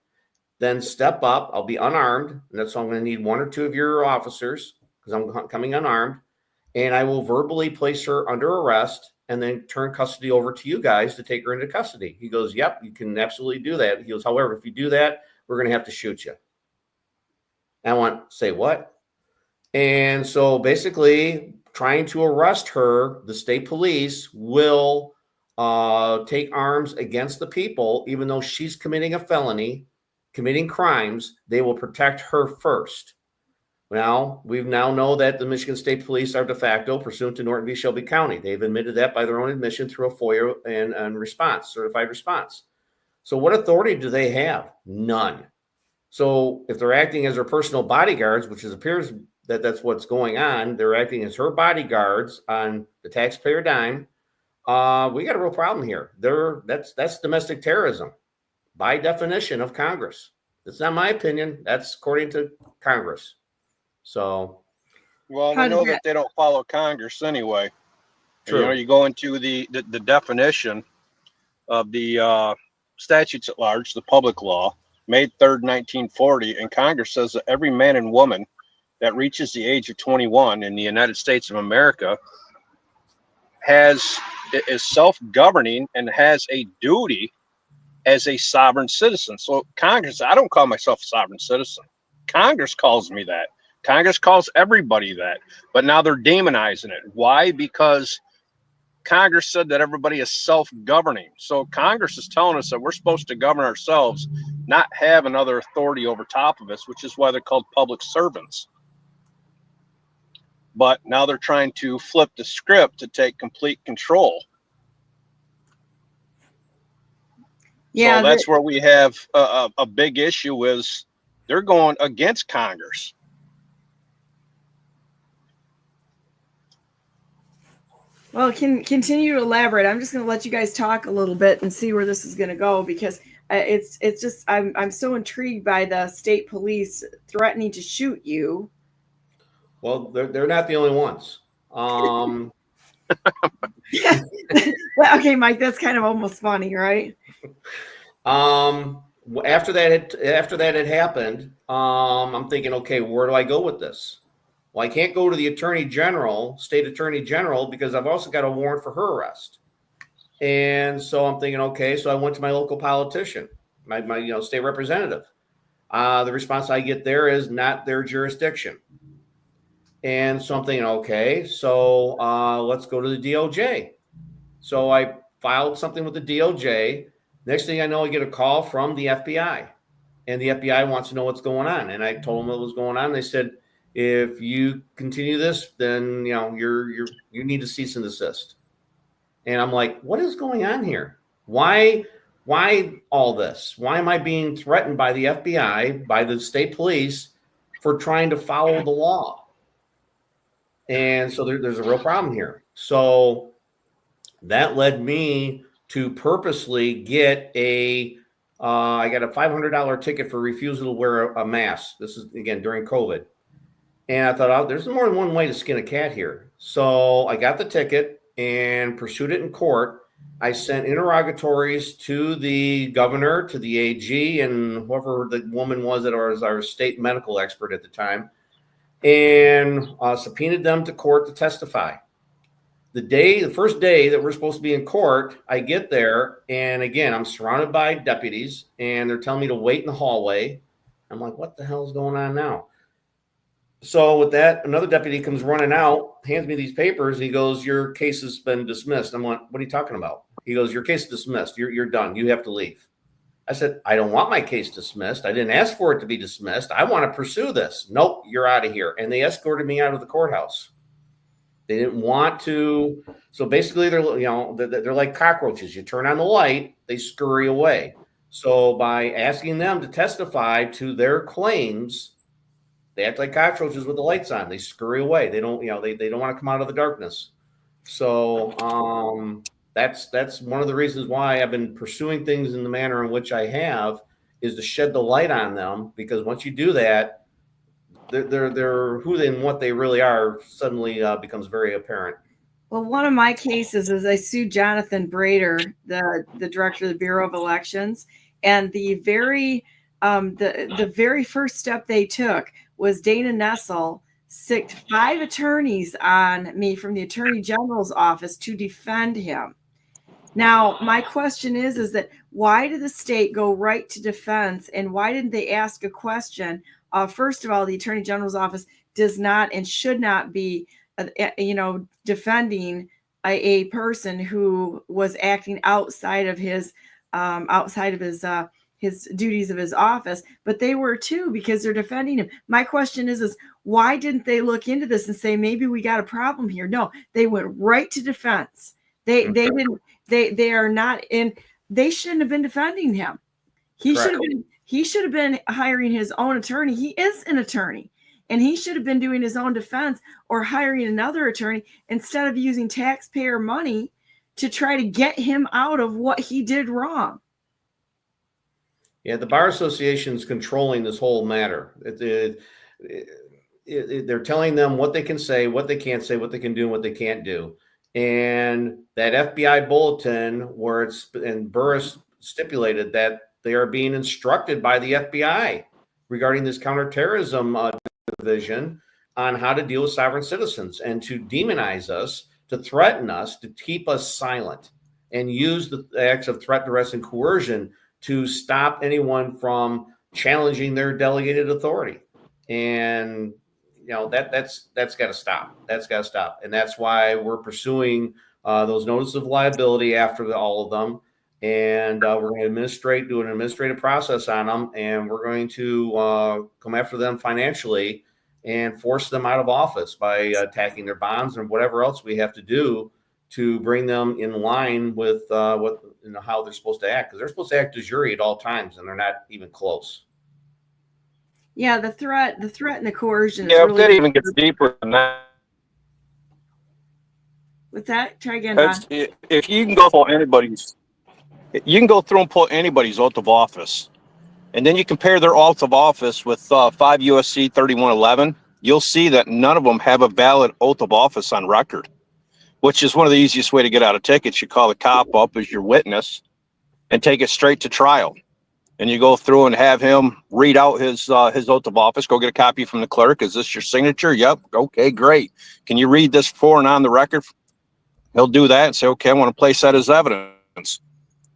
Then step up. I'll be unarmed. And that's why I'm going to need one or two of your officers because I'm coming unarmed. And I will verbally place her under arrest and then turn custody over to you guys to take her into custody. He goes, yep, you can absolutely do that. He goes, however, if you do that, we're going to have to shoot you. And I went, say what? And so basically trying to arrest her, the state police will take arms against the people, even though she's committing a felony, committing crimes. They will protect her first. Now, we now know that the Michigan State Police are de facto pursuant to Norton v. Shelby County. They've admitted that by their own admission through a FOIA and response, certified response. So what authority do they have? None. So if they're acting as her personal bodyguards, which appears that that's what's going on, they're acting as her bodyguards on the taxpayer dime. We got a real problem here. That's domestic terrorism by definition of Congress. That's not my opinion. That's according to Congress. So, well, we know that they don't follow Congress anyway. True. You go into the definition of the statutes at large, the public law, May 3rd, 1940, and Congress says that every man and woman that reaches the age of 21 in the United States of America is self-governing and has a duty as a sovereign citizen. So Congress, I don't call myself a sovereign citizen. Congress calls me that. Congress calls everybody that, but now they're demonizing it. Why? Because Congress said that everybody is self-governing. So Congress is telling us that we're supposed to govern ourselves, not have another authority over top of us, which is why they're called public servants. But now they're trying to flip the script to take complete control. Yeah, so that's where we have a big issue is they're going against Congress. Well, continue to elaborate. I'm just going to let you guys talk a little bit and see where this is going to go, because it's just I'm so intrigued by the state police threatening to shoot you. Well, they're not the only ones. Okay, Mike, that's kind of almost funny, right? After that had happened, I'm thinking, okay, where do I go with this? Well, I can't go to the state attorney general, because I've also got a warrant for her arrest. And so I'm thinking, okay, so I went to my local politician, my state representative. The response I get there is not their jurisdiction. And so I'm thinking, okay, so let's go to the DOJ. So I filed something with the DOJ. Next thing I know, I get a call from the FBI, and the FBI wants to know what's going on. And I told them what was going on. They said, if you continue this, then you need to cease and desist. And I'm like, what is going on here? Why all this? Why am I being threatened by the FBI, by the state police, for trying to follow the law? And so there's a real problem here. So that led me to purposely get I got a $500 ticket for refusal to wear a mask. This is, again, during COVID. And I thought, oh, there's more than one way to skin a cat here. So I got the ticket and pursued it in court. I sent interrogatories to the governor, to the AG, and whoever the woman was that was our state medical expert at the time, and subpoenaed them to court to testify. The first day that we're supposed to be in court, I get there, and again, I'm surrounded by deputies, and they're telling me to wait in the hallway. I'm like, what the hell is going on now? So with that, another deputy comes running out, hands me these papers, and he goes, your case has been dismissed. I'm like, what are you talking about? He goes, your case is dismissed. You're done. You have to leave. I said, I don't want my case dismissed. I didn't ask for it to be dismissed. I want to pursue this. Nope, you're out of here. And they escorted me out of the courthouse. They didn't want to. So basically, they're like cockroaches. You turn on the light, they scurry away. So by asking them to testify to their claims, they act like cockroaches with the lights on. They scurry away. They don't, they don't want to come out of the darkness. So that's one of the reasons why I've been pursuing things in the manner in which I have, is to shed the light on them. Because once you do that, they're who they and what they really are suddenly becomes very apparent. Well, one of my cases is I sued Jonathan Brader, the director of the Bureau of Elections, and the very first step they took was Dana Nessel sicked 5 attorneys on me from the Attorney General's office to defend him. Now, my question is that why did the state go right to defense, and why didn't they ask a question? First of all, the Attorney General's office does not and should not be, defending a person who was acting outside of his duties of his office, but they were too, because they're defending him. My question is why didn't they look into this and say, maybe we got a problem here? No, they went right to defense. They didn't. They are not in. They shouldn't have been defending him. He should have been hiring his own attorney. He is an attorney, and he should have been doing his own defense or hiring another attorney instead of using taxpayer money to try to get him out of what he did wrong. Yeah, the Bar Association is controlling this whole matter. They're telling them what they can say, what they can't say, what they can do, and what they can't do. And that FBI bulletin where Burris stipulated that they are being instructed by the FBI regarding this counterterrorism division on how to deal with sovereign citizens, and to demonize us, to threaten us, to keep us silent, and use the acts of threat, duress, and coercion to stop anyone from challenging their delegated authority. And that's got to stop. That's got to stop. And that's why we're pursuing those notices of liability after all of them. And we're going to do an administrative process on them. And we're going to come after them financially and force them out of office by attacking their bonds and whatever else we have to do to bring them in line with how they're supposed to act. Because they're supposed to act de jure at all times, and they're not even close. Yeah, the threat and the coercion. Yeah, is that even gets deeper than that. What's that? Try again, Don. If you can go for anybody's, you can go through and pull anybody's oath of office, and then you compare their oath of office with 5 USC 3111. You'll see that none of them have a valid oath of office on record, which is one of the easiest way to get out of tickets. You call the cop up as your witness and take it straight to trial. And you go through and have him read out his oath of office. Go get a copy from the clerk. Is this your signature? Yep. Okay, great. Can you read this for and on the record? He'll do that and say, okay, I want to place that as evidence.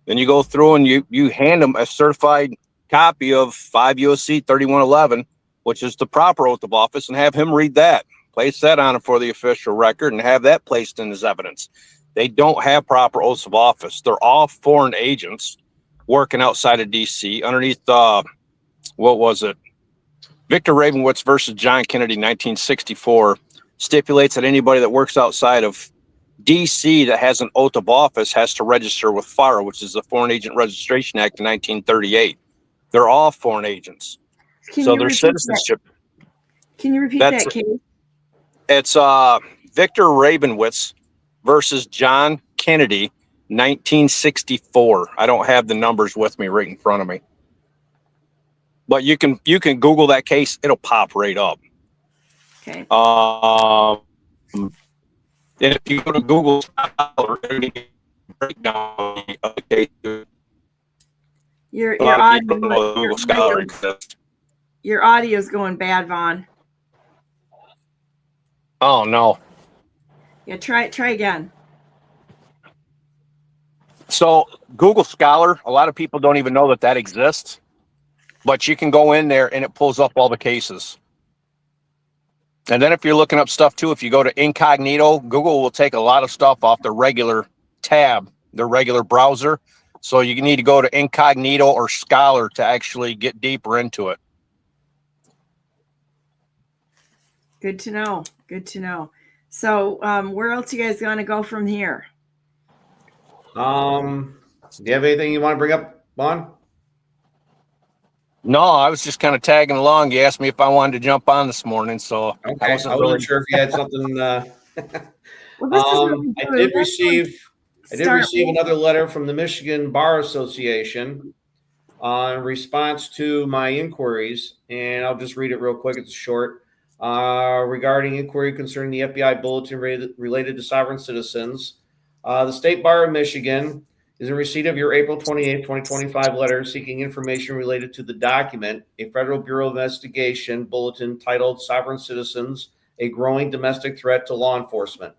Then you go through and you hand him a certified copy of 5 USC 3111, which is the proper oath of office, and have him read that. Place that on it for the official record and have that placed in as evidence. They don't have proper oaths of office. They're all foreign agents working outside of D.C. underneath, what was it? Victor Ravenwitz versus John Kennedy, 1964, stipulates that anybody that works outside of D.C. that has an oath of office has to register with FARA, which is the Foreign Agent Registration Act of 1938. They're all foreign agents. So their citizenship. Can you repeat that, Kate? It's Victor Ravenwitz versus John Kennedy, 1964. I don't have the numbers with me right in front of me, but you can Google that case. It'll pop right up. Okay. And if you go to Google Scholar, breakdown of the case. Your audio is going bad, Vaughn. Oh no. Yeah, try again. So Google Scholar, a lot of people don't even know that exists, but you can go in there and it pulls up all the cases. And then if you're looking up stuff too, if you go to incognito, Google will take a lot of stuff off the regular tab, the regular browser. So you need to go to incognito or Scholar to actually get deeper into it. Good to know. Good to know. So where else you guys going to go from here? Do you have anything you want to bring up, Vaughn? No, I was just kind of tagging along. You asked me if I wanted to jump on this morning, so okay. I wasn't sure if you had something. Well, I did receive another letter from the Michigan Bar Association in response to my inquiries, and I'll just read it real quick. It's short. Regarding inquiry concerning the FBI bulletin related to sovereign citizens, the State Bar of Michigan is in receipt of your April 28, 2025 letter seeking information related to the document, a Federal Bureau of Investigation bulletin titled Sovereign Citizens, a Growing Domestic Threat to Law Enforcement.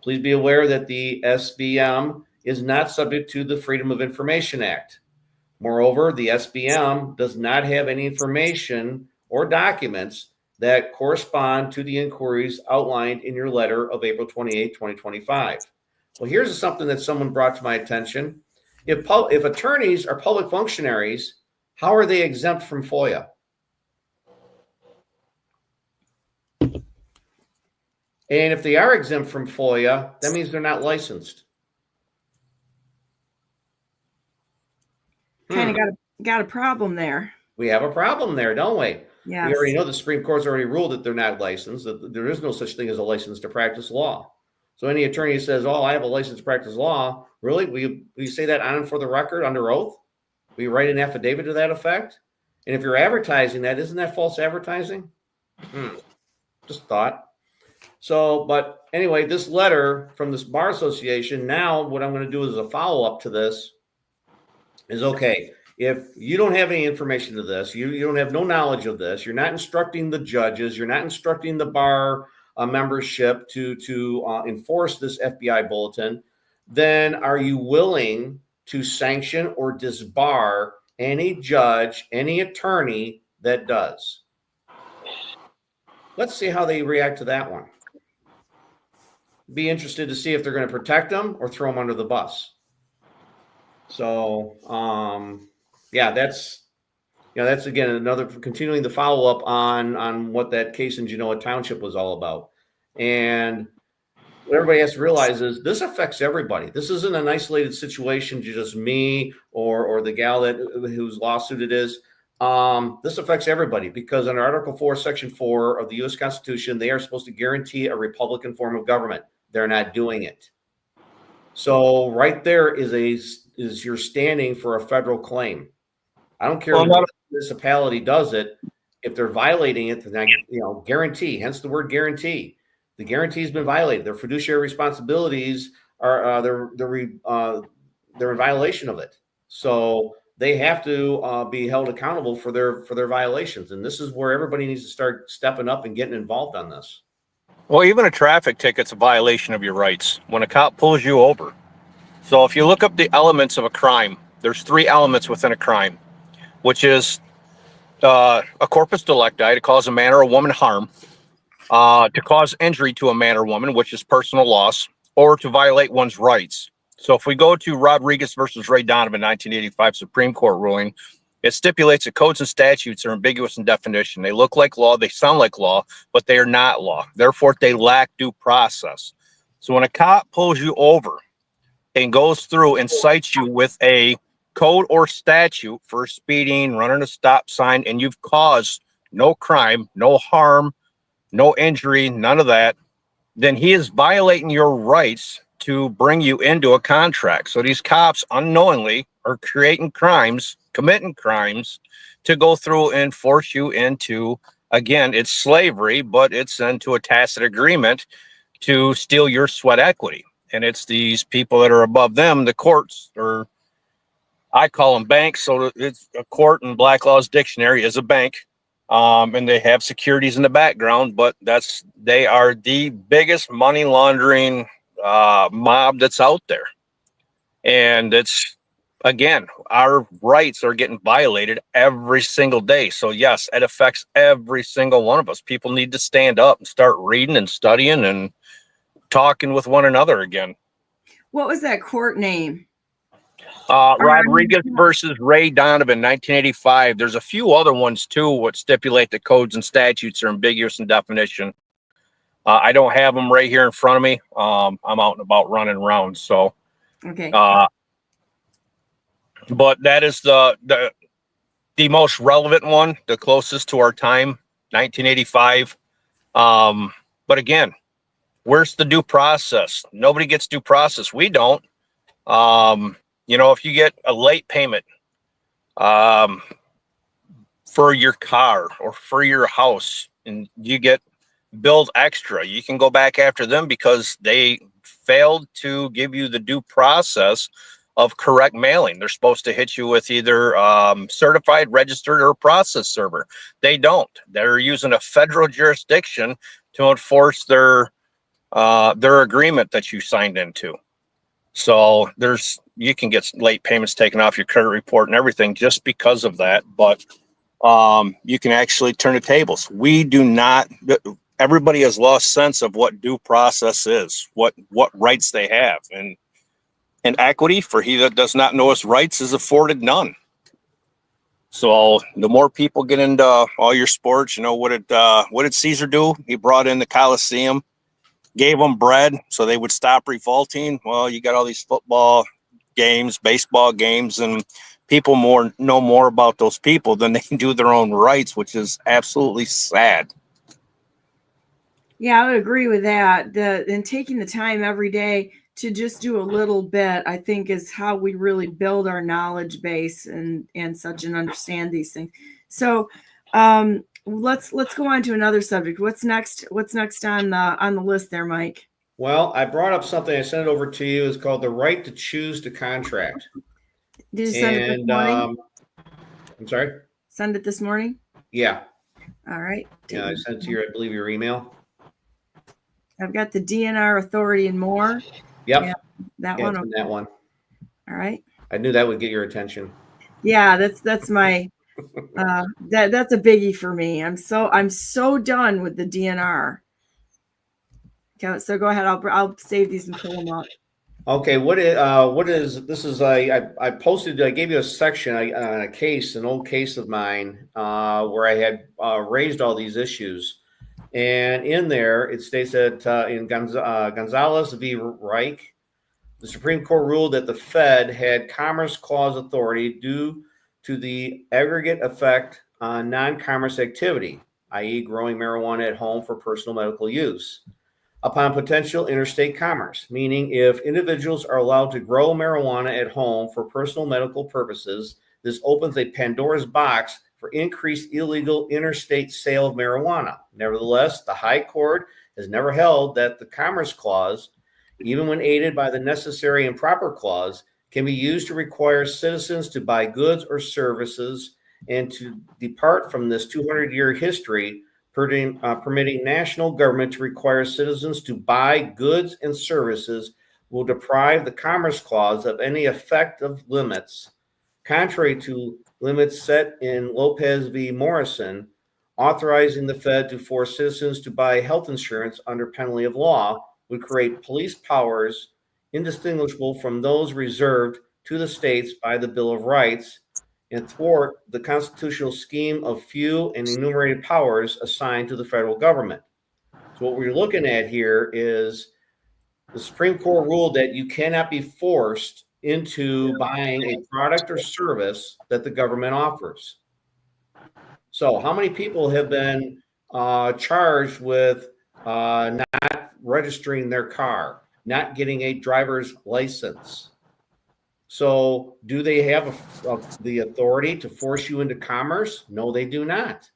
Please be aware that the SBM is not subject to the Freedom of Information Act. Moreover, the SBM does not have any information or documents that correspond to the inquiries outlined in your letter of April 28, 2025. Well, here's something that someone brought to my attention. If attorneys are public functionaries, how are they exempt from FOIA? And if they are exempt from FOIA, that means they're not licensed. Kind of got a problem there. We have a problem there, don't we? Yeah. We already know the Supreme Court's already ruled that they're not licensed, that there is no such thing as a license to practice law. So any attorney who says, oh, I have a license to practice law, really? Will you say that on and for the record under oath? Will you write an affidavit to that effect? And if you're advertising that, isn't that false advertising? Just thought. So, but anyway, this letter from this bar association, now what I'm going to do is a follow-up to this is, okay, if you don't have any information to this, you don't have no knowledge of this, you're not instructing the judges, you're not instructing the bar membership to enforce this FBI bulletin, then are you willing to sanction or disbar any judge, any attorney that does? let's see how they react to that one. Be interested to see if they're going to protect them or throw them under the bus. So, yeah, that's again another continuing the follow up on what that case in Genoa Township was all about. And what everybody has to realize is this affects everybody. This isn't an isolated situation to just me or the gal whose lawsuit it is. This affects everybody because under Article 4, Section 4 of the U.S. Constitution, they are supposed to guarantee a Republican form of government. They're not doing it. So right there is you're standing for a federal claim. I don't care if the municipality does it. If they're violating it, then guarantee. Hence the word guarantee. The guarantee has been violated. Their fiduciary responsibilities are they're in violation of it. So they have to be held accountable for their violations. And this is where everybody needs to start stepping up and getting involved on this. Well, even a traffic ticket's a violation of your rights when a cop pulls you over. So if you look up the elements of a crime, there's 3 elements within a crime, which is a corpus delicti, to cause a man or a woman harm, to cause injury to a man or woman, which is personal loss, or to violate one's rights. So if we go to Rodriguez versus Ray Donovan, 1985 Supreme Court ruling, it stipulates that codes and statutes are ambiguous in definition. They look like law, they sound like law, but they are not law. Therefore, they lack due process. So when a cop pulls you over and goes through and cites you with a code or statute for speeding, running a stop sign, and you've caused no crime, no harm, no injury, none of that, then he is violating your rights to bring you into a contract. So these cops unknowingly are creating crimes, committing crimes to go through and force you into, again, it's slavery, but it's into a tacit agreement to steal your sweat equity. And it's these people that are above them, the courts, or I call them banks. So it's a court in Black Law's dictionary is a bank. And they have securities in the background, but they are the biggest money laundering mob that's out there. And it's, again, our rights are getting violated every single day. So yes, it affects every single one of us. People need to stand up and start reading and studying and talking with one another again. What was that court name? Rodriguez versus Ray Donovan, 1985. There's a few other ones too, which stipulate that codes and statutes are ambiguous in definition. I don't have them right here in front of me. I'm out and about running around. So, okay. But that is the most relevant one, the closest to our time, 1985. But again, where's the due process? Nobody gets due process. We don't. If you get a late payment for your car or for your house and you get billed extra, you can go back after them because they failed to give you the due process of correct mailing. They're supposed to hit you with either certified, registered, or process server. They don't. They're using a federal jurisdiction to enforce their agreement that you signed into. So you can get late payments taken off your credit report and everything just because of that. But you can actually turn the tables. We do not. Everybody has lost sense of what due process is, what rights they have, and equity for he that does not know his rights is afforded none. So the more people get into all your sports, what did Caesar do? He brought in the Colosseum, gave them bread so they would stop revolting. Well, you got all these football games, baseball games, and people know more about those people than they do their own rights, which is absolutely sad. Yeah, I would agree with that. And taking the time every day to just do a little bit, I think, is how we really build our knowledge base and such and understand these things. So let's go on to another subject. What's next? What's next on the list there, Mike? Well, I brought up something. I sent it over to you. It's called the right to choose to contract. Did you send it this morning? I'm sorry? Send it this morning? Yeah. All right. Yeah, I sent it to I believe, your email. I've got the DNR authority and more. Yep. Yeah, that one. That one. All right. I knew that would get your attention. Yeah, that's my That's a biggie for me. I'm so done with the DNR. Okay, so go ahead. I'll save these and pull them up. Okay, what is this? Is I posted, I gave you a section on a case, an old case of mine, where I had raised all these issues, and in there it states that in Gonzalez v. Reich, the Supreme Court ruled that the Fed had Commerce Clause authority due to the aggregate effect on non-commerce activity, i.e., growing marijuana at home for personal medical use, upon potential interstate commerce, meaning if individuals are allowed to grow marijuana at home for personal medical purposes, this opens a Pandora's box for increased illegal interstate sale of marijuana. Nevertheless, the High Court has never held that the Commerce Clause, even when aided by the Necessary and Proper Clause, can be used to require citizens to buy goods or services and to depart from this 200-year history permitting national government to require citizens to buy goods and services will deprive the Commerce Clause of any effective limits, contrary to limits set in Lopez v. Morrison, authorizing the Fed to force citizens to buy health insurance under penalty of law would create police powers indistinguishable from those reserved to the states by the Bill of Rights and thwart the constitutional scheme of few and enumerated powers assigned to the federal government. So what we're looking at here is the Supreme Court ruled that you cannot be forced into buying a product or service that the government offers. So how many people have been charged with not registering their car, not getting a driver's license? So do they have the authority to force you into commerce? No, they do not.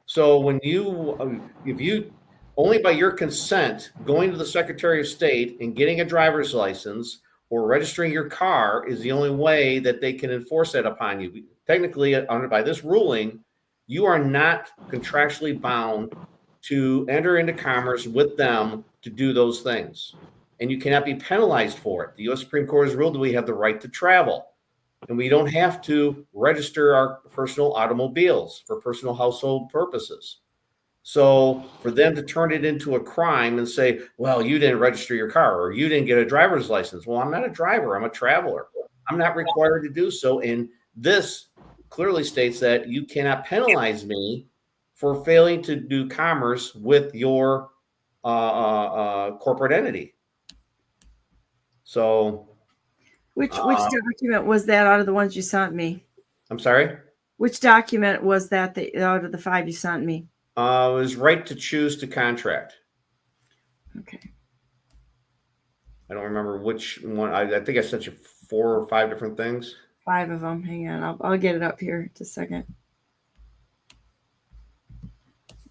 So when if you only by your consent going to the Secretary of State and getting a driver's license or registering your car is the only way that they can enforce that upon you. Technically, by this ruling, you are not contractually bound to enter into commerce with them to do those things. And you cannot be penalized for it. The U.S. Supreme Court has ruled that we have the right to travel, and we don't have to register our personal automobiles for personal household purposes. So for them to turn it into a crime and say, well, you didn't register your car or you didn't get a driver's license. Well, I'm not a driver. I'm a traveler. I'm not required to do so. And this clearly states that you cannot penalize me for failing to do commerce with your corporate entity. So, which document was that out of the ones you sent me? I'm sorry? Which document was that out of the 5 you sent me? It was right to choose to contract. Okay. I don't remember which one. I think I sent you 4 or 5 different things. 5 of them. Hang on. I'll get it up here just a second.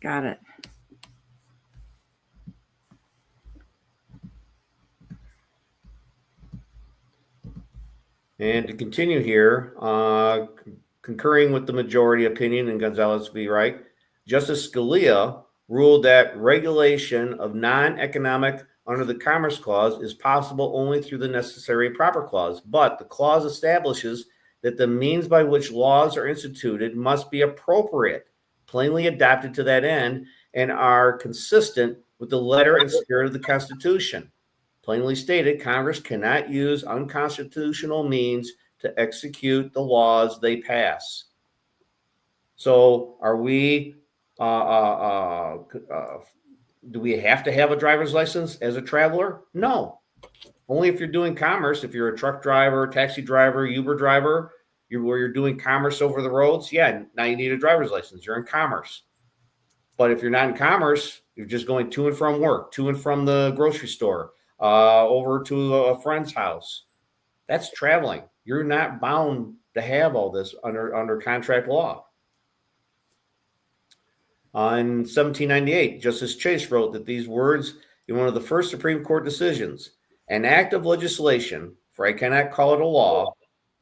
Got it. And to continue here, concurring with the majority opinion in Gonzalez v. Reich, Justice Scalia ruled that regulation of non-economic under the Commerce Clause is possible only through the Necessary and Proper Clause, but the clause establishes that the means by which laws are instituted must be appropriate, plainly adapted to that end, and are consistent with the letter and spirit of the Constitution. Plainly stated, Congress cannot use unconstitutional means to execute the laws they pass. So are we, do we have to have a driver's license as a traveler? No. Only if you're doing commerce, if you're a truck driver, taxi driver, Uber driver, where you're doing commerce over the roads, yeah, now you need a driver's license. You're in commerce. But if you're not in commerce, you're just going to and from work, to and from the grocery store, over to a friend's house. That's traveling. You're not bound to have all this under contract law. In 1798, Justice Chase wrote that these words in one of the first Supreme Court decisions, an act of legislation, for I cannot call it a law,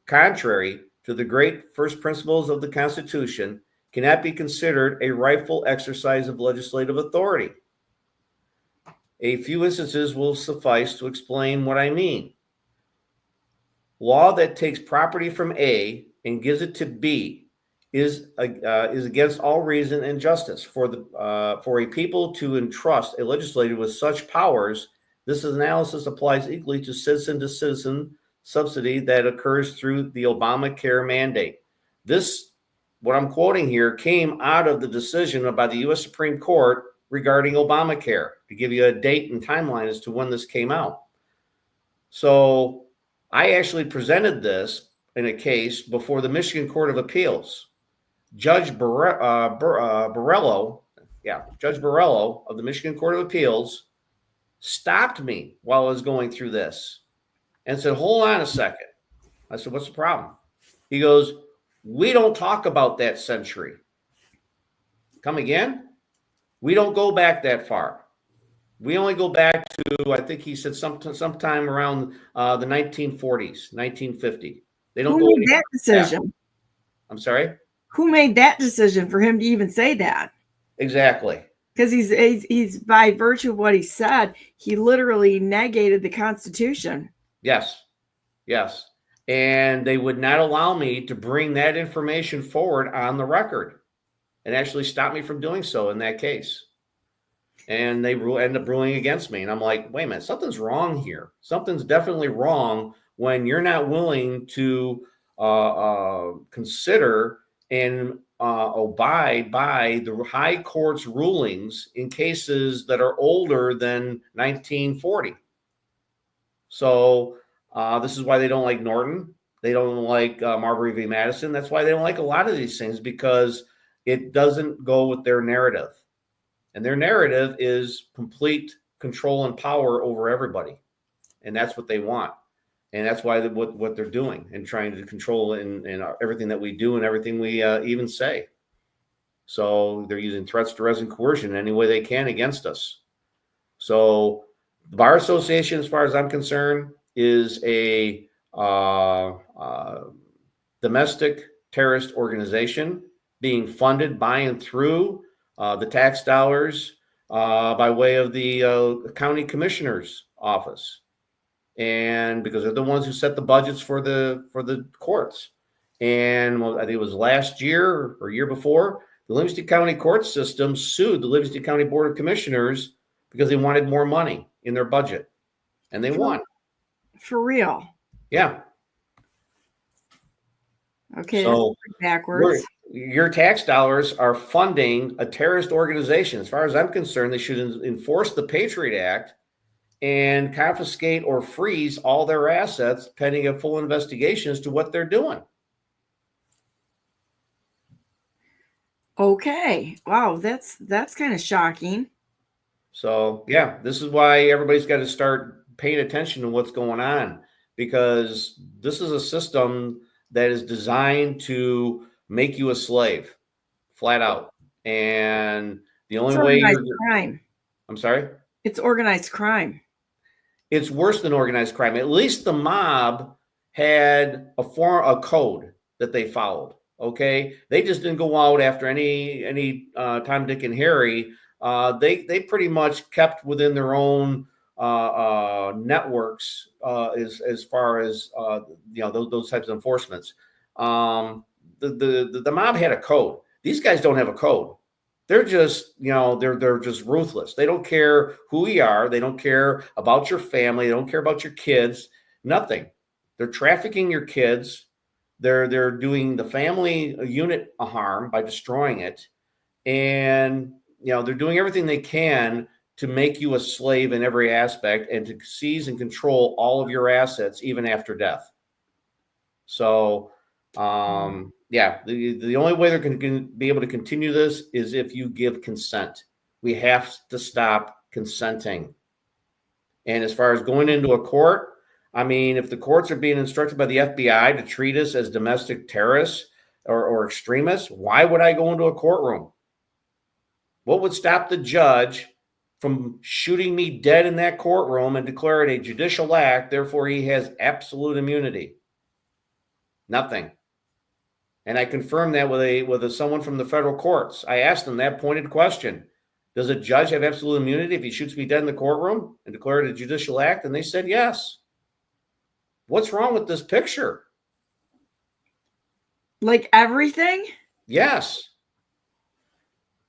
contrary to the great first principles of the Constitution, cannot be considered a rightful exercise of legislative authority. A few instances will suffice to explain what I mean. Law that takes property from A and gives it to B is against all reason and justice. For a people to entrust a legislator with such powers, this analysis applies equally to citizen subsidy that occurs through the Obamacare mandate. This, what I'm quoting here, came out of the decision by the U.S. Supreme Court regarding Obamacare, to give you a date and timeline as to when this came out. So I actually presented this in a case before the Michigan Court of Appeals. Judge Borrello of the Michigan Court of Appeals stopped me while I was going through this and said, hold on a second. I said, what's the problem? He goes, we don't talk about that century. Come again? We don't go back that far. We only go back to, I think he said sometime around the 1940s, 1950. They don't Who go made that decision? back. I'm sorry? Who made that decision for him to even say that? Exactly. Because he's by virtue of what he said, he literally negated the Constitution. Yes. And they would not allow me to bring that information forward on the record, and actually stopped me from doing so in that case. And they end up ruling against me. And I'm like, wait a minute, something's wrong here. Something's definitely wrong when you're not willing to consider and abide by the high court's rulings in cases that are older than 1940. So this is why they don't like Norton. They don't like Marbury v. Madison. That's why they don't like a lot of these things, because it doesn't go with their narrative. And their narrative is complete control and power over everybody. And that's what they want. And that's why what they're doing and trying to control in everything that we do and everything we even say. So they're using threats, duress, and coercion any way they can against us. So the Bar Association, as far as I'm concerned, is a domestic terrorist organization being funded by and through the tax dollars by way of the county commissioner's office. And because they're the ones who set the budgets for the courts. And I think it was last year or year before, the Livingston County court system sued the Livingston County Board of Commissioners because they wanted more money in their budget. And they won. For real? Yeah. Okay, so that's backwards. Your tax dollars are funding a terrorist organization. As far as I'm concerned, they should enforce the Patriot Act and confiscate or freeze all their assets pending a full investigation as to what they're doing. Okay. Wow, that's kind of shocking. So, yeah, this is why everybody's got to start paying attention to what's going on, because this is a system that is designed to make you a slave, flat out. And the only way crime. I'm sorry? It's organized crime. It's worse than organized crime. At least the mob had a code that they followed. Okay, they just didn't go out after any Tom, Dick, and Harry. They pretty much kept within their own networks as far as those types of enforcements. The mob had a code. These guys don't have a code. They're just, they're just ruthless. They don't care who you are. They don't care about your family. They don't care about your kids. Nothing. They're trafficking your kids. They're doing the family unit a harm by destroying it. And, they're doing everything they can to make you a slave in every aspect and to seize and control all of your assets, even after death. So, the only way they're going to be able to continue this is if you give consent. We have to stop consenting. And as far as going into a court, I mean, if the courts are being instructed by the FBI to treat us as domestic terrorists or extremists, why would I go into a courtroom? What would stop the judge from shooting me dead in that courtroom and declare it a judicial act? Therefore, he has absolute immunity. Nothing. And I confirmed that with someone from the federal courts. I asked them that pointed question. Does a judge have absolute immunity if he shoots me dead in the courtroom and declare it a judicial act? And they said yes. What's wrong with this picture? Like everything? Yes.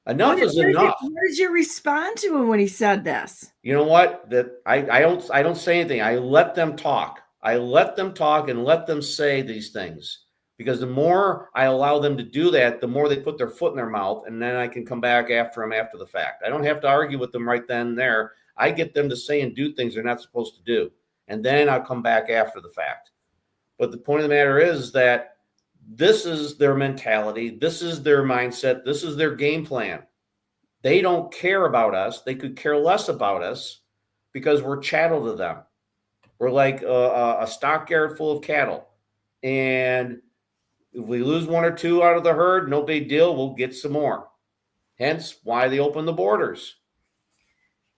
Enough is enough. What did you respond to him when he said this? You know what? That I don't say anything. I let them talk. I let them talk and let them say these things, because the more I allow them to do that, the more they put their foot in their mouth, and then I can come back after them after the fact. I don't have to argue with them right then and there. I get them to say and do things they're not supposed to do, and then I'll come back after the fact. But the point of the matter is that this is their mentality. This is their mindset. This is their game plan. They don't care about us. They could care less about us because we're chattel to them. We're like a stockyard full of cattle. And if we lose one or two out of the herd, no big deal. We'll get some more. Hence why they open the borders.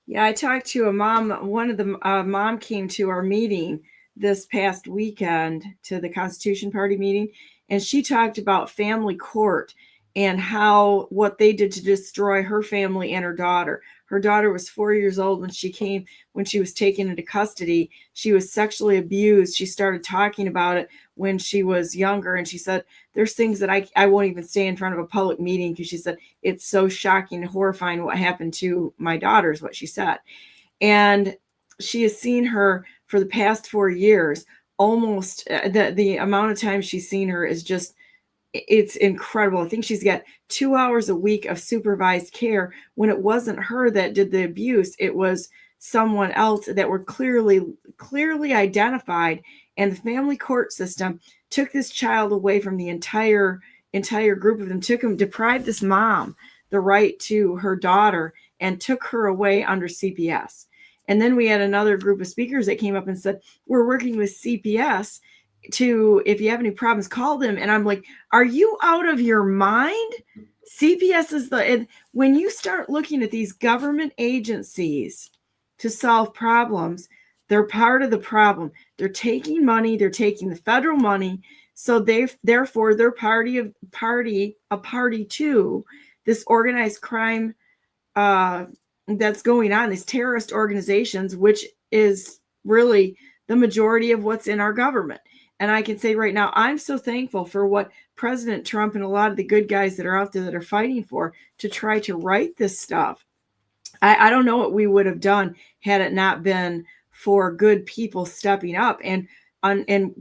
Yeah, I talked to a mom. One of the mom came to our meeting this past weekend, to the Constitution Party meeting, and she talked about family court and how what they did to destroy her family and her daughter. Her daughter was 4 years old when she was taken into custody. She was sexually abused. She started talking about it when she was younger. And she said, there's things that I won't even say in front of a public meeting, because she said, it's so shocking and horrifying what happened to my daughter, is what she said. And she has seen her for the past 4 years. Almost the amount of time she's seen her is just, it's incredible. I think she's got 2 hours a week of supervised care, when it wasn't her that did the abuse. It was someone else that were clearly identified. And the family court system took this child away from the entire group of them, deprived this mom the right to her daughter, and took her away under CPS. And then we had another group of speakers that came up and said, we're working with CPS to, if you have any problems, call them. And I'm like, are you out of your mind? CPS is when you start looking at these government agencies to solve problems, they're part of the problem. They're taking money, they're taking the federal money. So therefore they're a party to this organized crime that's going on, these terrorist organizations, which is really the majority of what's in our government. And I can say right now, I'm so thankful for what President Trump and a lot of the good guys that are out there that are fighting for, to try to right this stuff. I don't know what we would have done had it not been for good people stepping up. And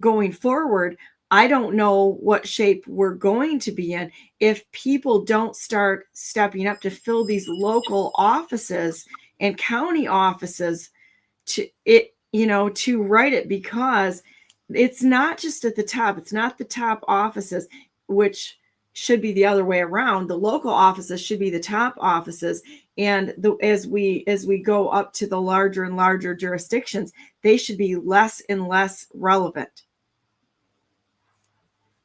going forward, I don't know what shape we're going to be in if people don't start stepping up to fill these local offices and county offices to right it, because it's not just at the top. It's not the top offices, which should be the other way around. The local offices should be the top offices. And as we go up to the larger and larger jurisdictions, they should be less and less relevant.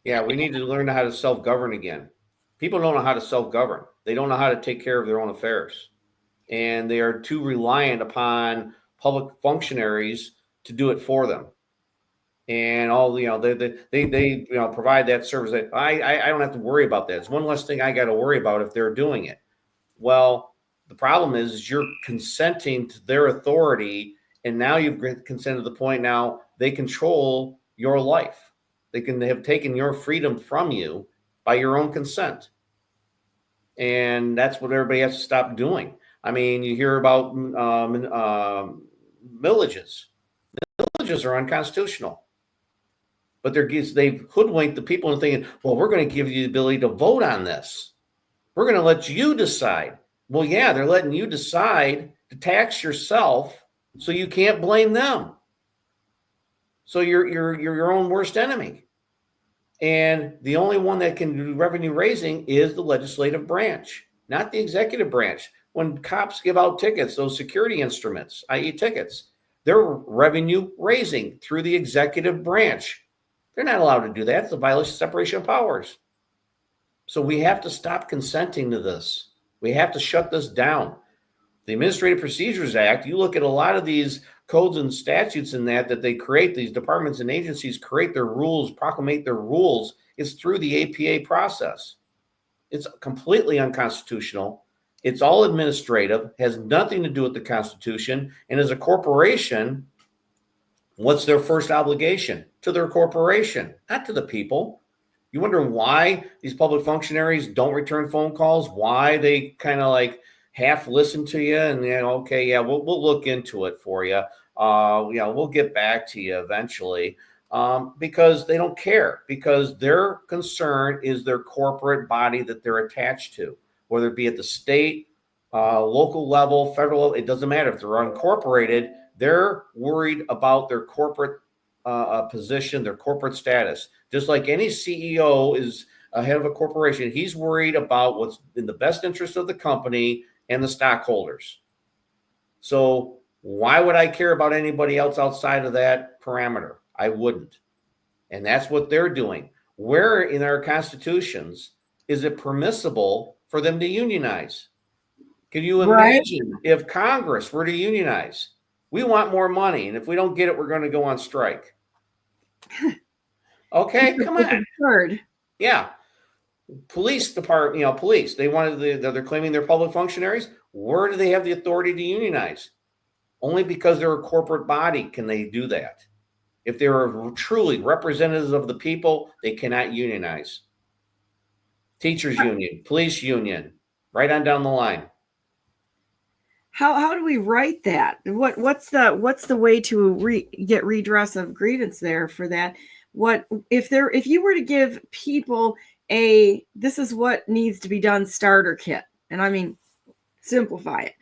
Yeah, we need to learn how to self-govern again. People don't know how to self-govern. They don't know how to take care of their own affairs. And they are too reliant upon public functionaries to do it for them. And they provide that service. I don't have to worry about that. It's one less thing I got to worry about if they're doing it. Well, the problem is you're consenting to their authority, and now you've consented to the point now they control your life. They have taken your freedom from you by your own consent. And that's what everybody has to stop doing. I mean, you hear about millages. Millages are unconstitutional. But they've hoodwinked the people into thinking, well, we're going to give you the ability to vote on this. We're going to let you decide. Well, yeah, they're letting you decide to tax yourself so you can't blame them. So you're your own worst enemy. And the only one that can do revenue raising is the legislative branch, not the executive branch. When cops give out tickets, those security instruments, i.e. tickets, they're revenue raising through the executive branch. They're not allowed to do that. It's a violation of separation of powers. So we have to stop consenting to this. We have to shut this down. The Administrative Procedures Act, you look at a lot of these codes and statutes in that they create, these departments and agencies create their rules, proclamate their rules. It's through the APA process. It's completely unconstitutional. It's all administrative, has nothing to do with the Constitution. And as a corporation, what's their first obligation? To their corporation, not to the people. You wonder why these public functionaries don't return phone calls, why they kind of like half listen to you and, okay, yeah, we'll look into it for you. We'll get back to you eventually, because they don't care, because their concern is their corporate body that they're attached to, whether it be at the state, local level, federal, it doesn't matter. If they're unincorporated, they're worried about their corporate position, their corporate status. Just like any CEO is head of a corporation, he's worried about what's in the best interest of the company and the stockholders. So why would I care about anybody else outside of that parameter? I wouldn't. And that's what they're doing. Where in our constitutions is it permissible for them to unionize? Can you imagine if Congress were to unionize? We want more money, and if we don't get it, we're going to go on strike. Okay, come on. Yeah. Police department, police, they're claiming they're public functionaries. Where do they have the authority to unionize? Only because they're a corporate body can they do that. If they're truly representatives of the people, they cannot unionize. Teachers union, police union, right on down the line. How do we write that? What's the way to get redress of grievance there for that? What if you were to give people this is what needs to be done starter kit, and I mean simplify it.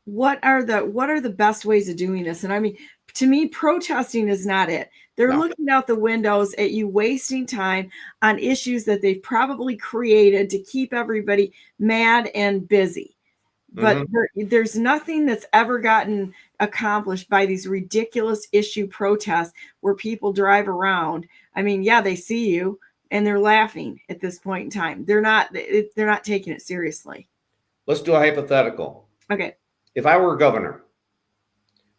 What are the best ways of doing this? And I mean, to me, protesting is not it. They're looking out the windows at you wasting time on issues that they've probably created to keep everybody mad and busy. But there's nothing that's ever gotten accomplished by these ridiculous issue protests where people drive around. I mean, yeah, they see you and they're laughing at this point in time. They're not taking it seriously. Let's do a hypothetical. Okay. If I were governor,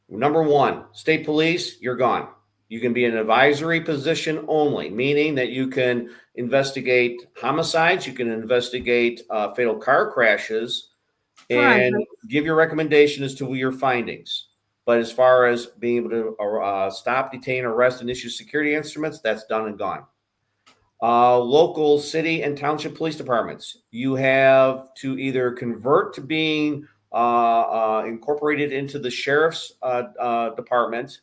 number one, state police, you're gone. You can be in an advisory position only, meaning that you can investigate homicides, you can investigate fatal car crashes, and give your recommendation as to your findings. But as far as being able to stop, detain, arrest, and issue security instruments, that's done and gone. Local city and township police departments, you have to either convert to being incorporated into the sheriff's department,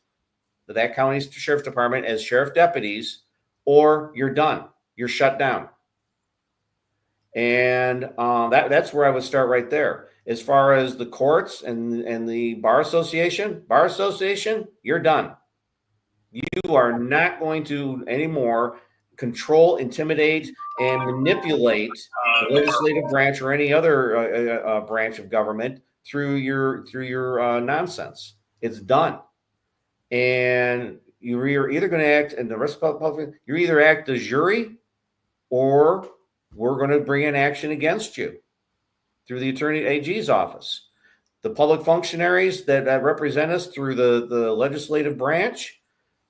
that county's sheriff's department, as sheriff deputies, or you're done. You're shut down. And that's where I would start right there. As far as the courts and the bar association, you're done. You are not going to anymore control, intimidate, and manipulate the legislative branch or any other branch of government through your nonsense. It's done. And you're either going to act, and the rest of the public, you either act de jure, or we're going to bring an action against you through the attorney AG's office. The public functionaries that represent us through the legislative branch,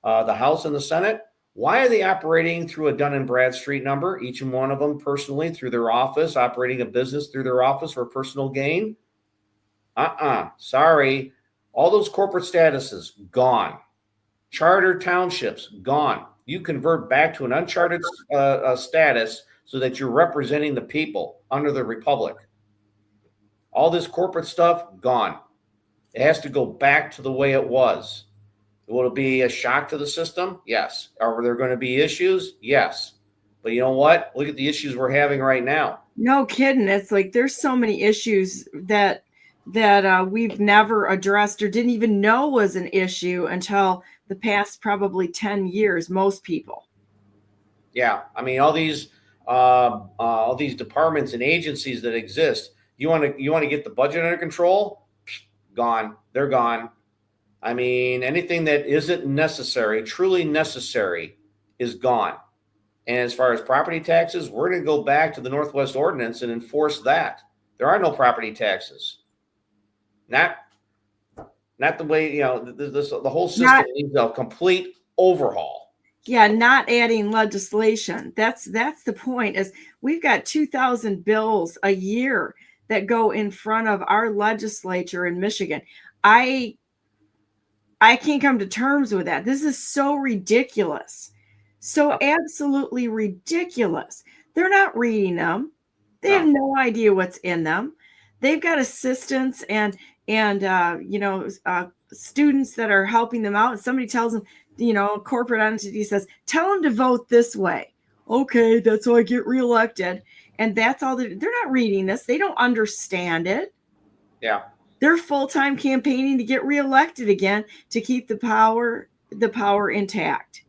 the House and the Senate, why are they operating through a Dun & Bradstreet number, each and one of them personally through their office, operating a business through their office for personal gain? Sorry. All those corporate statuses, gone. Charter townships, gone. You convert back to an uncharted status so that you're representing the people under the republic. All this corporate stuff, gone. It has to go back to the way it was. Will it be a shock to the system? Yes. Are there going to be issues? Yes. But you know what? Look at the issues we're having right now. No kidding. It's like there's so many issues that we've never addressed or didn't even know was an issue until the past probably 10 years, most people. Yeah. I mean, all these departments and agencies that exist, you want to get the budget under control? Gone. They're gone. I mean, anything that isn't necessary, truly necessary, is gone. And as far as property taxes, we're going to go back to the Northwest Ordinance and enforce that. There are no property taxes. Not the way, the whole system needs a complete overhaul. Yeah, not adding legislation. That's the point. Is we've got 2,000 bills a year that go in front of our legislature in Michigan. I can't come to terms with that. This is so ridiculous. So absolutely ridiculous. They're not reading them. They have no idea what's in them. They've got assistants and students that are helping them out. And somebody tells them, a corporate entity says, tell them to vote this way. Okay, that's how I get reelected. And that's all they're not reading this. They don't understand it. Yeah. They're full-time campaigning to get reelected again to keep the power intact.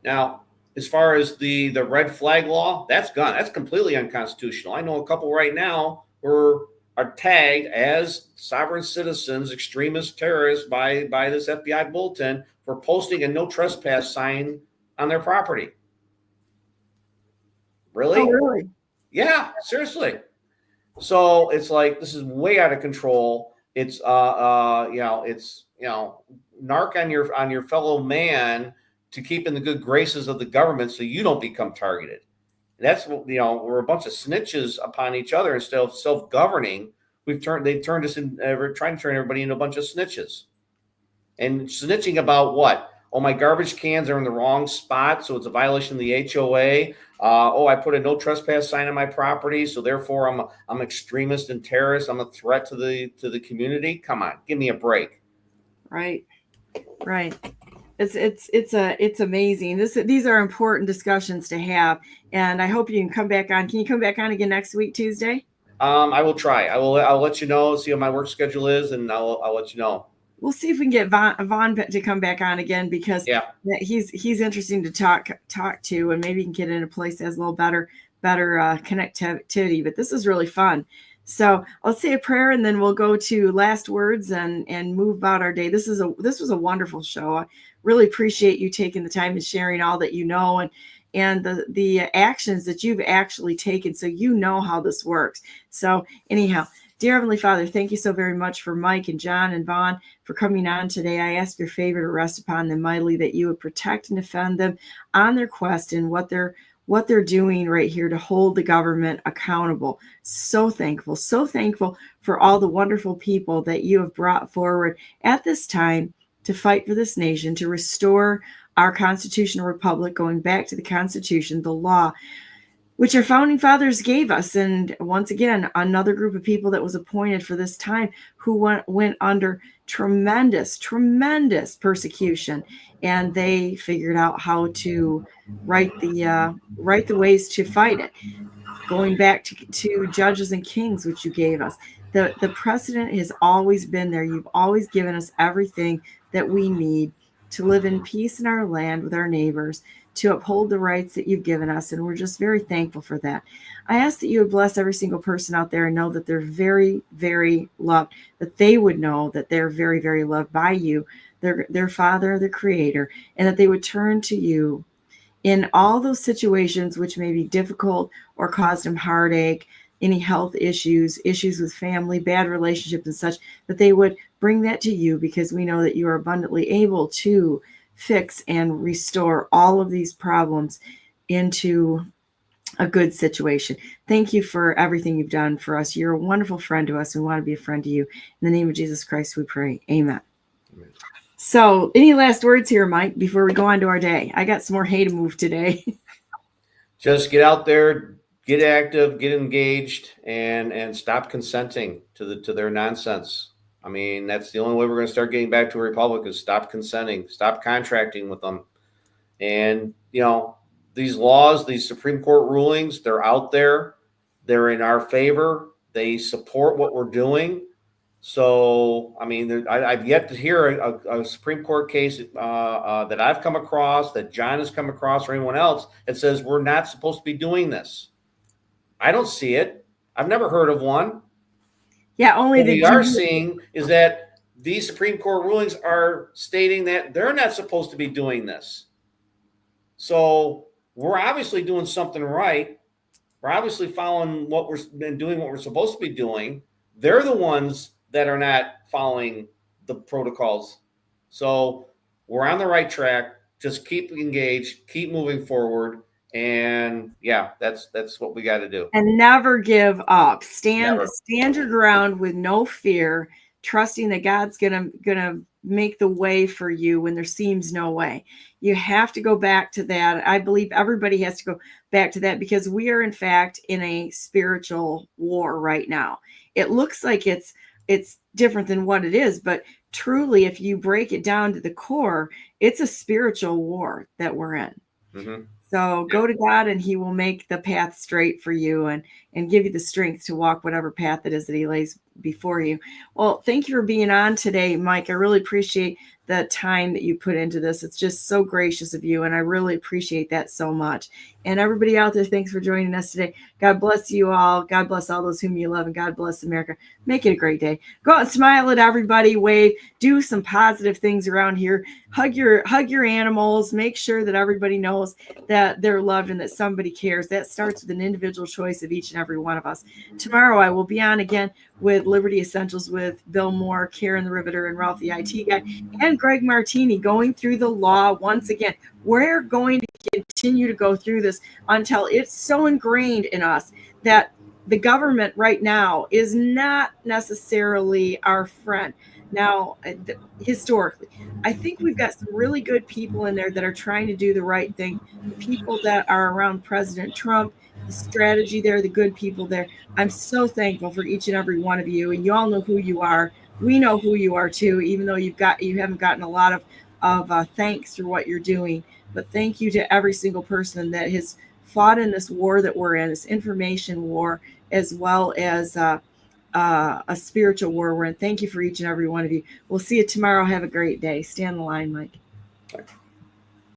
Now, as far as the red flag law, that's gone. That's completely unconstitutional. I know a couple right now who are tagged as sovereign citizens, extremist terrorists by this FBI bulletin for posting a no trespass sign on their property. Really? Oh, really? Yeah, seriously. So it's like, this is way out of control. It's narc on your fellow man to keep in the good graces of the government so you don't become targeted. And that's what, we're a bunch of snitches upon each other instead of self-governing. They've turned us in, we're trying to turn everybody into a bunch of snitches. And snitching about what? Oh, my garbage cans are in the wrong spot, so it's a violation of the HOA. I put a no trespass sign on my property, so therefore I'm extremist and terrorist. I'm a threat to the community. Come on, give me a break. Right. It's amazing. These are important discussions to have, and I hope you can come back on. Can you come back on again next week, Tuesday? I will try. I'll let you know. See what my work schedule is, and I'll let you know. We'll see if we can get Vaughn to come back on again, because he's interesting to talk to, and maybe he can get in a place that has a little better connectivity. But this is really fun. So let's say a prayer, and then we'll go to last words and move about our day. This was a wonderful show. I really appreciate you taking the time and sharing all that you know, and the actions that you've actually taken, so you know how this works. So anyhow, dear Heavenly Father, thank you so very much for Mike and John and Vaughn for coming on today. I ask your favor to rest upon them mightily, that you would protect and defend them on their quest and what they're doing right here to hold the government accountable. So thankful for all the wonderful people that you have brought forward at this time to fight for this nation, to restore our constitutional republic, going back to the Constitution, the law, which our founding fathers gave us. And once again, another group of people that was appointed for this time who went under tremendous persecution, and they figured out how to write the ways to fight it. Going back to judges and kings, which you gave us. The precedent has always been there. You've always given us everything that we need to live in peace in our land with our neighbors, to uphold the rights that you've given us. And we're just very thankful for that. I ask that you would bless every single person out there and know that they're very, very loved, that they would know that they're very, very loved by you, their Father, their Creator, and that they would turn to you in all those situations which may be difficult or cause them heartache, any health issues with family, bad relationships and such, that they would bring that to you, because we know that you are abundantly able to fix and restore all of these problems into a good situation. Thank you for everything you've done for us. You're a wonderful friend to us. We want to be a friend to you. In the name of Jesus Christ, we pray. Amen. Amen. So any last words here, Mike, before we go on to our day? I got some more hay to move today. Just get out there, get active, get engaged, and stop consenting to their nonsense. I mean, that's the only way we're going to start getting back to a republic, is stop consenting, stop contracting with them. And, these laws, these Supreme Court rulings, they're out there. They're in our favor. They support what we're doing. So, I mean, I've yet to hear a Supreme Court case that I've come across, that John has come across, or anyone else that says we're not supposed to be doing this. I don't see it. I've never heard of one. Yeah, only what we are seeing is that these Supreme Court rulings are stating that they're not supposed to be doing this. So we're obviously doing something right. We're obviously following what we're supposed to be doing. They're the ones that are not following the protocols. So we're on the right track. Just keep engaged, keep moving forward. And that's what we got to do. And never give up. Stand your ground with no fear, trusting that God's gonna make the way for you when there seems no way. You have to go back to that. I believe everybody has to go back to that, because we are in fact in a spiritual war right now. It looks like it's different than what it is, but truly, if you break it down to the core, it's a spiritual war that we're in. Mm-hmm. So go to God, and he will make the path straight for you and give you the strength to walk whatever path it is that he lays before you. Well, thank you for being on today, Mike. I really appreciate the time that you put into this. It's just so gracious of you, and I really appreciate that so much. And everybody out there, thanks for joining us today. God bless you all. God bless all those whom you love, and God bless America. Make it a great day. Go out and smile at everybody, wave, do some positive things around here. Hug your animals. Make sure that everybody knows that they're loved and that somebody cares. That starts with an individual choice of each and every one of us. Tomorrow I will be on again with Liberty Essentials with Bill Moore, Karen the Riveter, and Ralph the IT guy, and Greg Martini, going through the law once again. We're going to continue to go through this until it's so ingrained in us that the government right now is not necessarily our friend. Now, historically, I think we've got some really good people in there that are trying to do the right thing. The people that are around President Trump, the strategy there, the good people there. I'm so thankful for each and every one of you, and you all know who you are. We know who you are too, even though you haven't gotten a lot of thanks for what you're doing. But thank you to every single person that has fought in this war that we're in, this information war, as well as a spiritual war we're in. Thank you for each and every one of you. We'll see you tomorrow. Have a great day. Stay on the line, Mike.